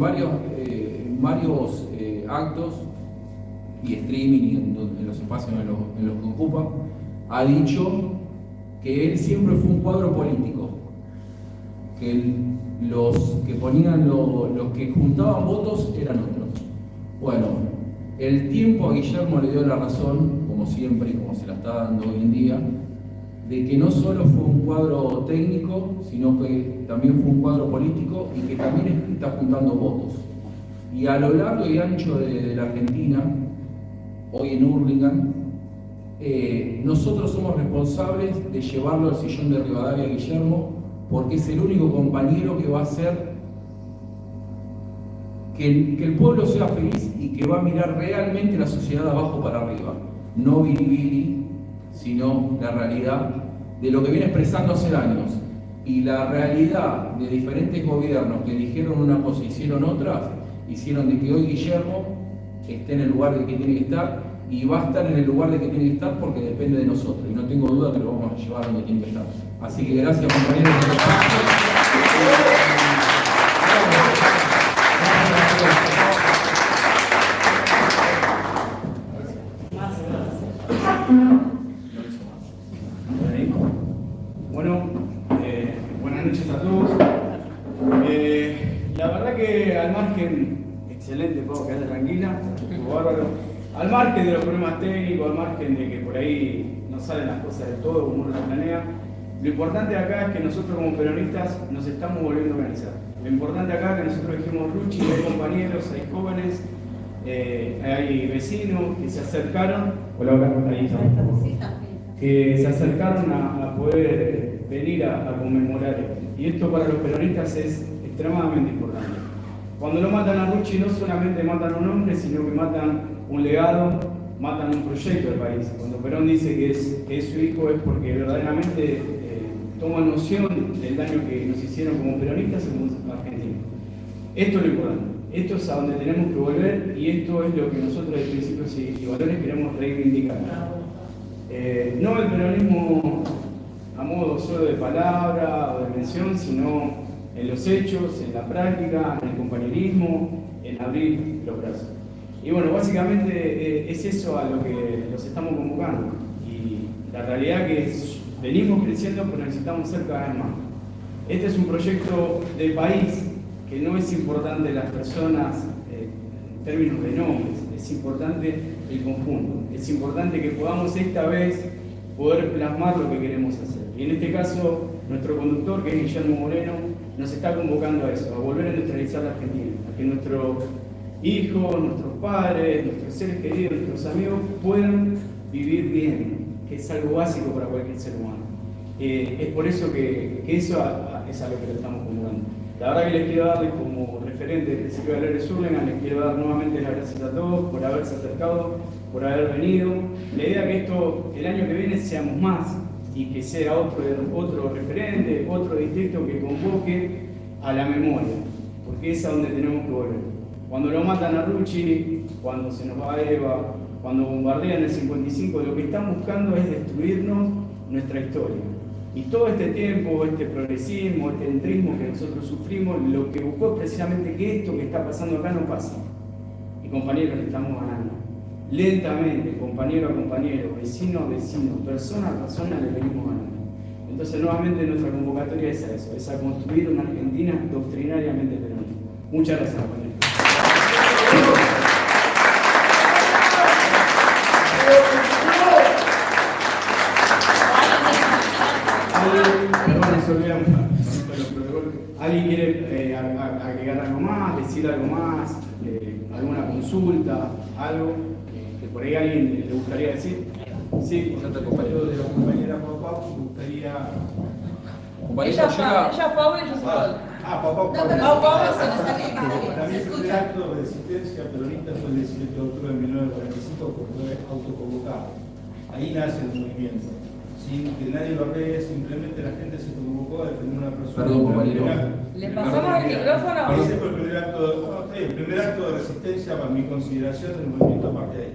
varios actos y streaming y en los espacios en los que ocupa, ha dicho que él siempre fue un cuadro político, que los que ponían los que juntaban votos eran otros. Bueno, el tiempo a Guillermo le dio la razón, como siempre y como se la está dando hoy en día, de que no solo fue un cuadro técnico, sino que también fue un cuadro político y que también está juntando votos. Y a lo largo y ancho de la Argentina, hoy en Hurlingham, nosotros somos responsables de llevarlo al sillón de Rivadavia a Guillermo, porque es el único compañero que va a hacer que el pueblo sea feliz y que va a mirar realmente la sociedad de abajo para arriba. No biribiri, sino la realidad de lo que viene expresando hace años. Y la realidad de diferentes gobiernos que dijeron una cosa y hicieron otras, hicieron de que hoy Guillermo esté en el lugar de que tiene que estar, y va a estar en el lugar de que tiene que estar porque depende de nosotros, y no tengo duda que lo vamos a llevar donde tiene que estar. Así que gracias, compañeros, por el espacio. Bueno, buenas noches a todos. La verdad que al margen, excelente, puedo quedar tranquila, estuvo bárbaro. Al margen de los problemas técnicos, al margen de que por ahí no salen las cosas del todo como uno las planea, lo importante acá es que nosotros como peronistas nos estamos volviendo a organizar. Lo importante acá es que nosotros dijimos, Ruchi, hay compañeros, hay jóvenes, hay vecinos que se acercaron, que se acercaron a poder venir a conmemorar esto. Y esto para los peronistas es extremadamente importante. Cuando lo matan a Ruchi no solamente matan a un hombre, sino que matan un legado, matan un proyecto del país. Cuando Perón dice que es su hijo es porque verdaderamente toma noción del daño que nos hicieron como peronistas y como argentinos. Esto es lo importante. Esto es a donde tenemos que volver y esto es lo que nosotros de principios y valores queremos reivindicar. No el peronismo a modo solo de palabra o de mención, sino en los hechos, en la práctica, en el compañerismo, en abrir los brazos. Y bueno, básicamente es eso a lo que los estamos convocando. Y la realidad que venimos creciendo, pero necesitamos ser cada vez más. Este es un proyecto de país que no es importante las personas en términos de nombres, es importante el conjunto. Es importante que podamos esta vez poder plasmar lo que queremos hacer. Y en este caso, nuestro conductor, que es Guillermo Moreno, nos está convocando a eso, a volver a industrializar la Argentina, a que nuestros hijos, nuestros padres, nuestros seres queridos, nuestros amigos puedan vivir bien, que es algo básico para cualquier ser humano. Es por eso que eso es a lo que lo estamos convocando. La verdad que les quiero darles como referente del principio de Valores Hurlingham, les quiero dar nuevamente las gracias a todos por haberse acercado, por haber venido. La idea es que el año que viene seamos más y que sea otro referente, otro distrito que convoque a la memoria, porque es a donde tenemos que volver. Cuando lo matan a Ruchi, cuando se nos va Eva, cuando bombardean el 55, lo que están buscando es destruirnos nuestra historia. Y todo este tiempo, este progresismo, este entrismo que nosotros sufrimos, lo que buscó es precisamente que esto que está pasando acá no pase. Y compañeros, le estamos ganando. Lentamente, compañero a compañero, vecino a vecino, persona a persona, le venimos ganando. Entonces, nuevamente, nuestra convocatoria es a eso, es a construir una Argentina doctrinariamente peronista. Muchas gracias, compañeros. ¿Alguien quiere agregar algo más, decir algo más? alguna consulta, algo que por ahí a alguien le gustaría decir. Sí, Ya te Yo acompaño. de la compañera Pau, me gustaría. Compañero, llega. Ella Paula y yo soy Paula. Pau. Para mí el primer acto de resistencia peronista fue el 17 de octubre de 1945, porque fue autoconvocado. Ahí nace el movimiento. Sin que nadie lo arregle, simplemente la gente se convocó a defender una persona. Perdón, compañero. ¿Le pasamos el micrófono? Ese fue el primer acto de resistencia, para mi consideración, del movimiento partidario.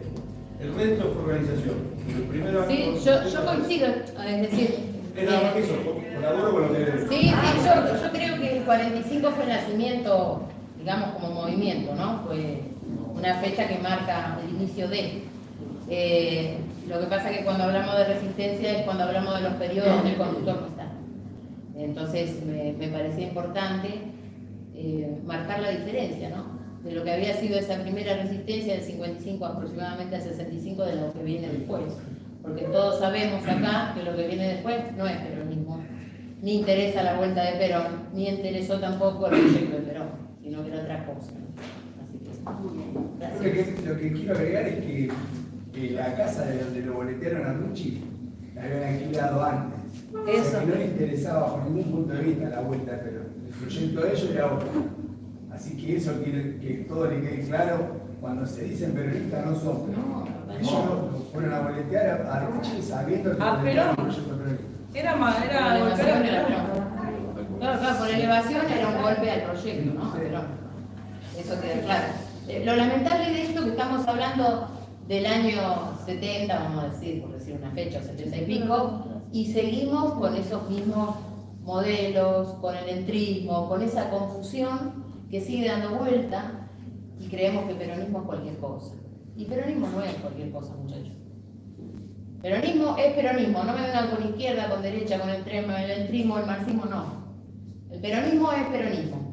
El resto fue organización. El primer acto. Sí, yo coincido, es decir. Es nada más que eso, colaboro con lo que. Sí, yo creo que el 45 fue el nacimiento, digamos, como movimiento, ¿no? Fue una fecha que marca el inicio de. Lo que pasa es que cuando hablamos de resistencia es cuando hablamos de los periodos donde el conductor no está. Entonces me parecía importante marcar la diferencia, ¿no? De lo que había sido esa primera resistencia del 55 aproximadamente al 65 de lo que viene después. Porque todos sabemos acá que lo que viene después no es peronismo, ni interesa la vuelta de Perón, ni interesó tampoco el proyecto de Perón, sino que era otra cosa. Así que, gracias. Lo que quiero agregar es que la casa de donde lo boletearon a Rucci la habían alquilado antes. Eso. O sea, que no le interesaba bajo ningún punto de vista la vuelta de Perón. El proyecto de ellos era otro. Así que eso quiere que todo le quede claro. Cuando se dicen peronistas no son peronistas. Ellos fueron a boletear a Rucci sabiendo que ¿A Perón? el proyecto peronista. Era La elevación era Perón. Claro, por elevación era un golpe al proyecto, ¿no? Pero eso queda claro. Lo lamentable de esto que estamos hablando del año 70, vamos a decir, por decir una fecha, 70 y pico, y seguimos con esos mismos modelos, con el entrismo, con esa confusión que sigue dando vuelta y creemos que peronismo es cualquier cosa. Y peronismo no es cualquier cosa, muchachos. Peronismo es peronismo, no me vengan con izquierda, con derecha, con el entrismo, el marxismo, no. El peronismo es peronismo.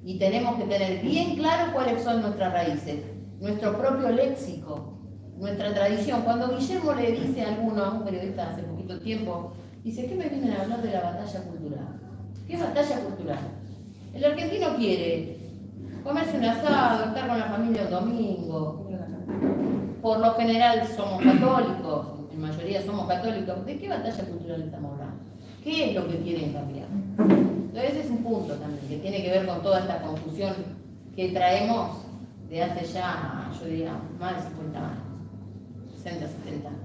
Y tenemos que tener bien claro cuáles son nuestras raíces, nuestro propio léxico, nuestra tradición. Cuando Guillermo le dice a alguno, a un periodista hace poquito tiempo, dice, ¿qué me vienen a hablar de la batalla cultural? ¿Qué batalla cultural? El argentino quiere comerse un asado, estar con la familia un domingo. Por lo general somos católicos, en mayoría somos católicos. ¿De qué batalla cultural estamos hablando? ¿Qué es lo que quieren cambiar? Entonces ese es un punto también, que tiene que ver con toda esta confusión que traemos de hace ya, yo diría, más de 50 años, 60, 70 años.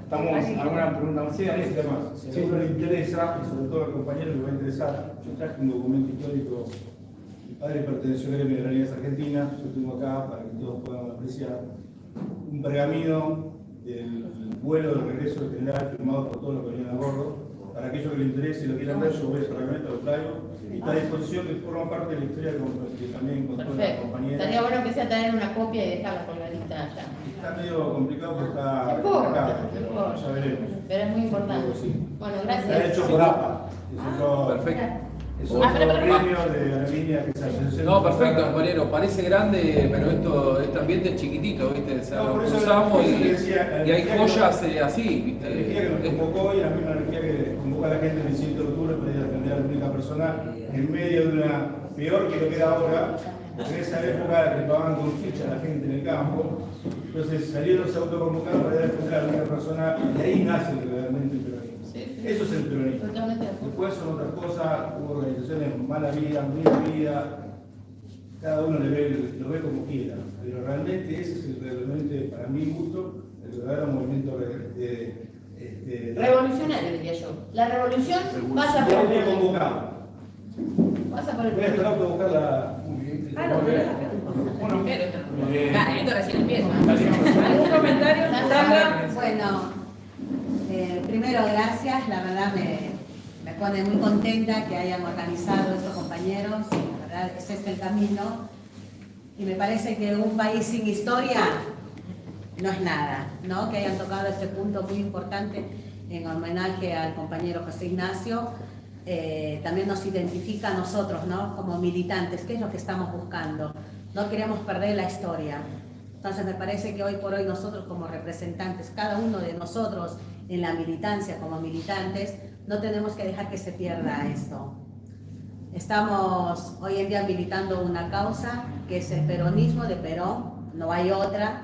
¿Estamos alguna pregunta más? Sí, Daniel. Si a uno le interesa, y sobre todo al compañero le va a interesar, yo traje un documento histórico. Mi padre perteneció al gremio de Aerolíneas Argentinas, yo tengo acá para que todos puedan apreciar un pergamino del vuelo de regreso del general firmado por todos los que venían a bordo. Para aquellos que les interese y lo quieran ver, yo voy a ese reglamento, lo traigo. Y está a disposición, que forma parte de la historia que también con todas las Perfecto. compañeras. Estaría bueno que sea traer una copia y dejarla colgadita allá. Está medio complicado porque está No importa, acá, no pero importa. ya veremos. Pero es muy importante. Sí. Bueno, Está gracias. hecho por APA. Es otro, Perfecto. es otro gremio de aerolíneas que se asociación. No, perfecto, compañero. Parece grande, pero este ambiente es chiquitito, ¿viste? O sea, No, lo por eso cruzamos le y decía, hay joyas así, La energía que ¿viste? nos convocó y la misma energía que convocó a la gente el 17 de octubre para ir a defender a la única persona en medio de una peor que lo que era ahora. En esa época le pagaban con ficha a la gente en el campo. Entonces salieron, se autoconvocaron para ir a defender a la única persona y ahí nace realmente el peronismo. Eso es el peronismo. Totalmente de acuerdo. Después son otras cosas, hubo organizaciones mala vida, buena vida, cada uno lo ve como quiera, pero realmente ese es realmente, para mi gusto, el verdadero movimiento Revolucionario, diría yo. La revolución pasa por de el convocado. Pasa por el Voy a esperar a convocar la. Bueno, Esto recién empieza. ¿Algún comentario? Sandra. Bueno, primero gracias, la verdad me pone muy contenta que hayan organizado estos compañeros, la verdad es este el camino y me parece que un país sin historia no es nada, ¿no? Que hayan tocado este punto muy importante en homenaje al compañero José Ignacio. También nos identifica a nosotros, ¿no? Como militantes, ¿qué es lo que estamos buscando? No queremos perder la historia. Entonces me parece que hoy por hoy nosotros como representantes, cada uno de nosotros en la militancia como militantes, no tenemos que dejar que se pierda esto. Estamos hoy en día militando una causa que es el peronismo de Perón, no hay otra.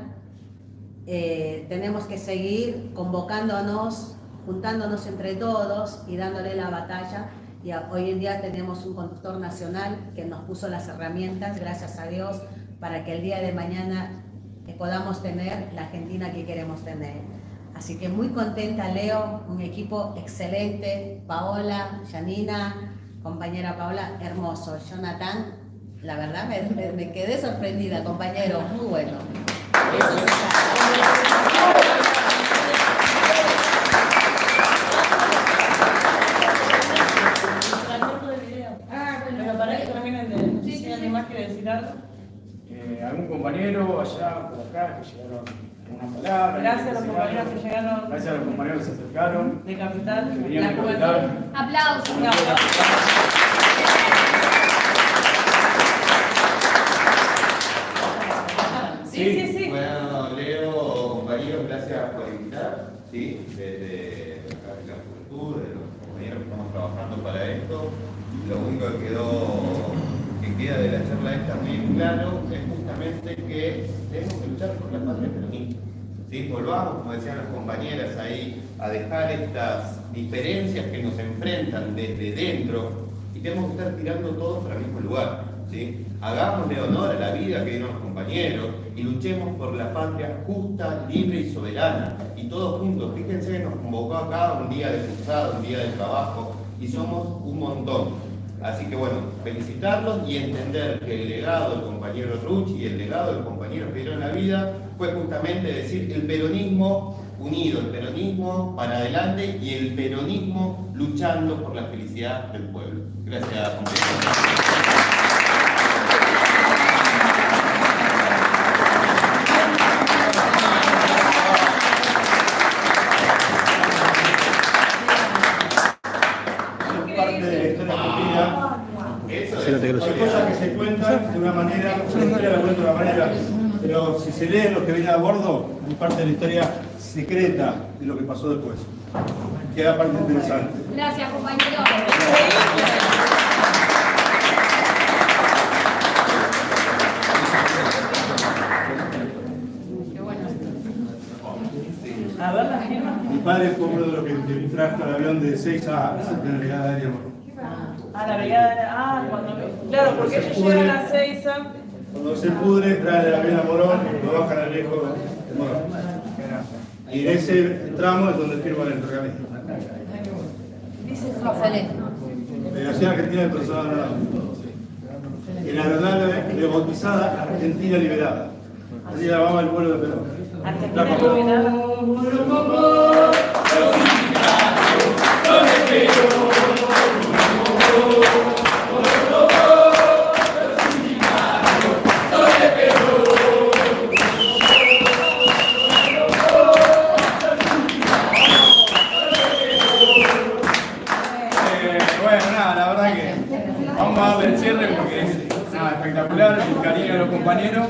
Tenemos que seguir convocándonos, juntándonos entre todos y dándole la batalla. Y hoy en día tenemos un conductor nacional que nos puso las herramientas, gracias a Dios, para que el día de mañana podamos tener la Argentina que queremos tener. Así que muy contenta, Leo, un equipo excelente, Paola, Janina, compañera Paola, hermoso. Jonathan, la verdad me quedé sorprendida, compañero, muy bueno. Eso se Pero para que terminen de... ¿Sí alguien más quiere decir algo? ¿Algún compañero allá, por acá, que llegaron con una palabra? Gracias a los compañeros que llegaron. Gracias a los compañeros que se acercaron. De Capital. Que venían de Capital. Aplausos. Sí. Bueno, Leo, compañeros, gracias por invitar, ¿sí? Desde la juventud, de los compañeros que estamos trabajando para esto. Lo único que queda de la charla esta muy claro es justamente que tenemos que luchar por la patria peronista. ¿Sí? Volvamos, como decían las compañeras ahí, a dejar estas diferencias que nos enfrentan desde dentro y tenemos que estar tirando todos para el mismo lugar. ¿Sí? Hagámosle honor a la vida que dieron los compañeros y luchemos por la patria justa, libre y soberana. Y todos juntos, fíjense que nos convocó acá un día de cursada, un día de trabajo, y somos un montón. Así que bueno, felicitarlos y entender que el legado del compañero Rucci y el legado del compañero que dieron la vida fue justamente decir el peronismo unido, el peronismo para adelante y el peronismo luchando por la felicidad del pueblo. Gracias, compañeros. Hay cosas que se cuentan de una manera, la historia la cuenta de una manera, pero si se lee lo que viene a bordo, hay parte de la historia secreta de lo que pasó después. Queda parte interesante. Gracias, compañero. Qué bueno. A ver las firmas. Mi padre fue uno de los que trajo el avión de 6 a la brigada aérea. La brigada, claro, porque ellos llegan a Seiza. Cuando se pudre, traen el avión a Morón y lo bajan al viejo de Morón. Y en ese tramo es donde firman el pergamino. Excelente. Federación Argentina de Personal Aeronave. En la aeronave rebautizada Argentina Liberada. Así llamaba el vuelo de Perón. Argentina Liberada. Bueno, nada, la verdad que vamos a darle el cierre porque es nada, espectacular, el cariño de los compañeros.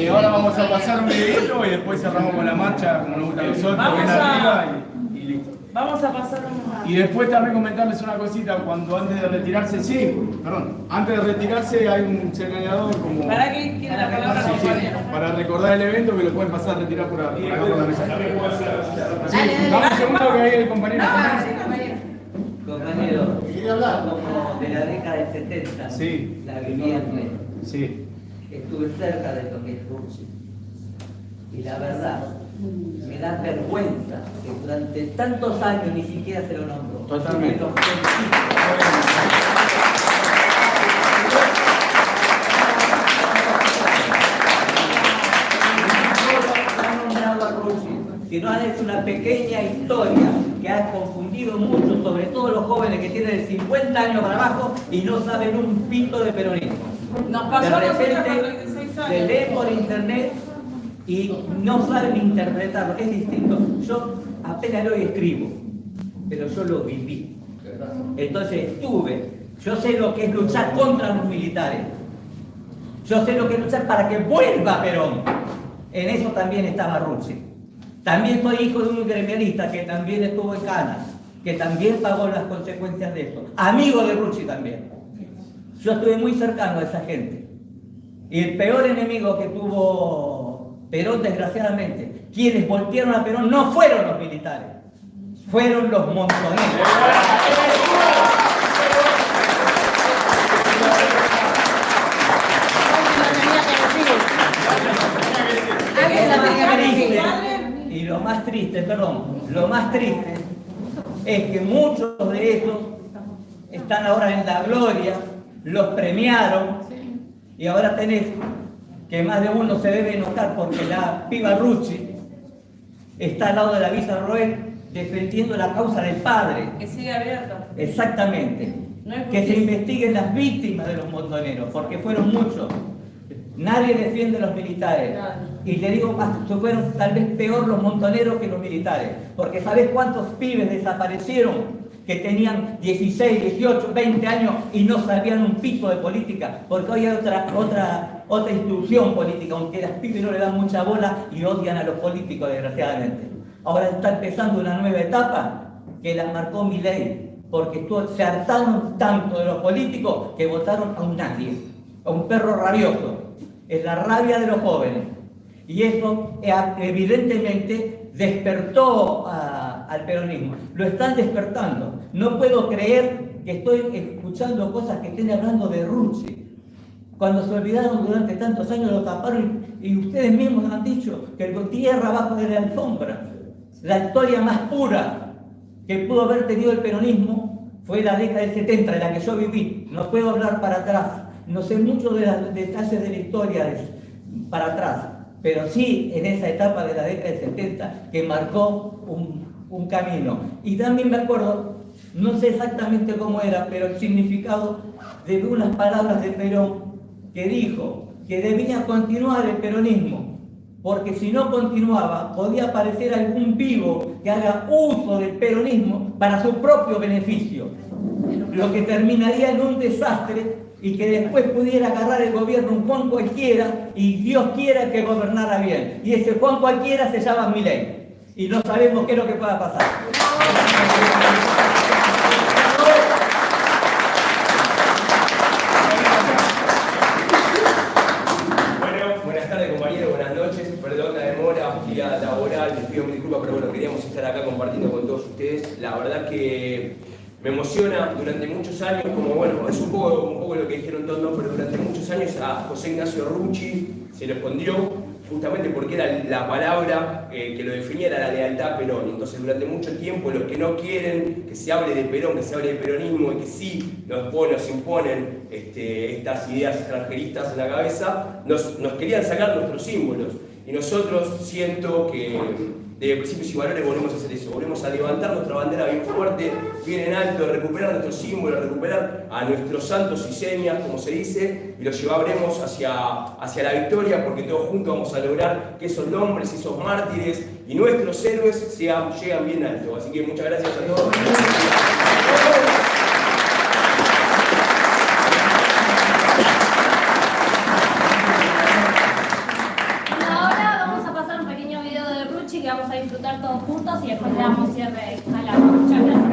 Ahora vamos a pasar un videito y después cerramos con la marcha, como nos gusta a nosotros, bien arriba y listo. Vamos a pasar una... Y después también comentarles una cosita, antes de retirarse, antes de retirarse hay un señalador como... ¿Para qué quiere la palabra, compañero? Para recordar el evento que lo pueden pasar a retirar por acá por la mesa. Dame un segundo que ahí el compañero... Compañero, como de la década del 70, Sí. la viví en pleno. Sí. Estuve cerca de lo que es Rucci. Y la verdad, me da vergüenza que durante tantos años ni siquiera se lo nombró. Totalmente. Lo felicito. Si no han hecho una pequeña historia que ha confundido mucho, sobre todo los jóvenes que tienen de 50 años para abajo y no saben un pito de peronismo. Nos pasó De a nosotros repente, con 36 años. se leen por internet y no saben interpretarlo. Es distinto. Yo apenas lo escribo, pero yo lo viví. Entonces yo sé lo que es luchar contra los militares. Yo sé lo que es luchar para que vuelva Perón. En eso también estaba Rucci. También soy hijo de un gremialista que también estuvo en Canas, que también pagó las consecuencias de eso. Amigo de Rucci también. Yo estuve muy cercano a esa gente. Y el peor enemigo que tuvo Perón, desgraciadamente, quienes voltearon a Perón no fueron los militares, fueron los montoneros. Y lo más triste es que muchos de esos están ahora en la gloria, los premiaron, y ahora tenés que más de uno se debe notar porque la piba Rucci está al lado de la Villarroel defendiendo la causa del padre. Que sigue abierto. Exactamente. Que se investiguen las víctimas de los montoneros, porque fueron muchos. Nadie defiende a los militares. Y te digo más, fueron tal vez peor los montoneros que los militares. Porque ¿sabés cuántos pibes desaparecieron? Que tenían 16, 18, 20 años y no sabían un pico de política. Porque hoy hay otra instrucción política, aunque las pibes no le dan mucha bola y odian a los políticos, desgraciadamente. Ahora está empezando una nueva etapa que la marcó Milei. Porque se hartaron tanto de los políticos que votaron a un nadie, a un perro rabioso. Es la rabia de los jóvenes. Y eso evidentemente despertó al peronismo. Lo están despertando. No puedo creer que estoy escuchando cosas que estén hablando de Rucci. Cuando se olvidaron durante tantos años, lo taparon y ustedes mismos han dicho que el tierra abajo de la alfombra. La historia más pura que pudo haber tenido el peronismo fue la década del 70, de la que yo viví. No puedo hablar para atrás. No sé mucho de los detalles de la historia para atrás, pero sí en esa etapa de la década del 70 que marcó un camino. Y también me acuerdo, no sé exactamente cómo era, pero el significado de unas palabras de Perón que dijo que debía continuar el peronismo, porque si no continuaba podía aparecer algún vivo que haga uso del peronismo para su propio beneficio, lo que terminaría en un desastre y que después pudiera agarrar el gobierno un Juan cualquiera y Dios quiera que gobernara bien. Y ese Juan cualquiera se llama Milei. Y no sabemos qué es lo que pueda pasar. Bueno, buenas tardes compañeros, buenas noches. Perdón la demora, día laboral, les pido disculpas, pero bueno, queríamos estar acá compartiendo con todos ustedes. La verdad que me emociona durante muchos años, como bueno, es un poco lo que dijeron todos, pero durante muchos años a José Ignacio Rucci se le escondió justamente porque era la palabra que lo definía, era la lealtad a Perón. Entonces durante mucho tiempo los que no quieren que se hable de Perón, que se hable de peronismo y que sí nos imponen estas ideas extranjeristas en la cabeza, nos querían sacar nuestros símbolos. Y nosotros siento que de principios y valores volvemos a hacer eso, volvemos a levantar nuestra bandera bien fuerte, bien en alto, recuperar nuestros símbolos, recuperar a nuestros santos y señas, como se dice, y los llevaremos hacia la victoria, porque todos juntos vamos a lograr que esos nombres, esos mártires y nuestros héroes llegan bien alto. Así que muchas gracias a todos. Que vamos a disfrutar todos juntos y después le damos cierre a la. Muchas gracias.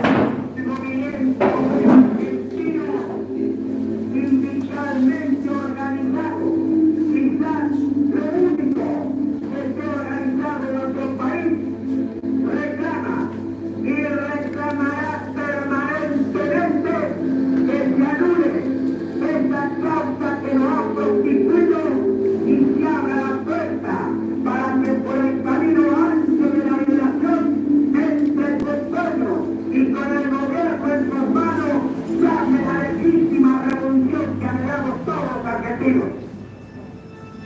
Sindicalmente organizado, quizás lo único que esté organizado en nuestro país, reclama y reclamará permanentemente que se anule esta causa que nos ha constituido y se abra la puerta para que por el camino ancho de la liberación entre el pueblo y con el gobierno en sus manos llame la legítima revolución que anhelamos todos los argentinos.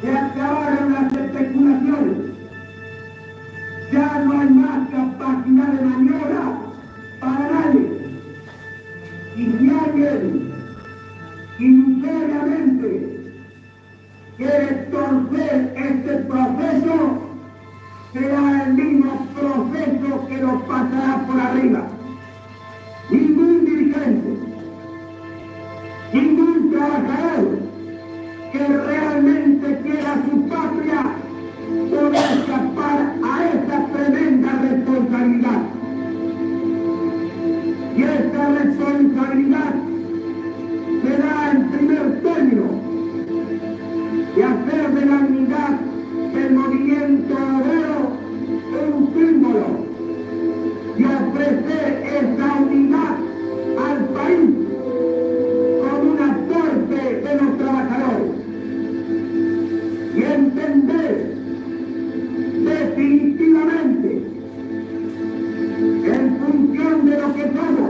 Se acabaron las especulaciones, ya no hay más capacidad de maniobra para nadie. Y si alguien ilusoriamente quiere torcer este proceso, será el mismo proceso que nos pasará por arriba. Ningún dirigente, ningún trabajador que realmente quiera su patria podrá escapar a esa tremenda responsabilidad. Y esta responsabilidad será en primer y ofrecer esa unidad al país como un aporte de los trabajadores y entender definitivamente en función de lo que somos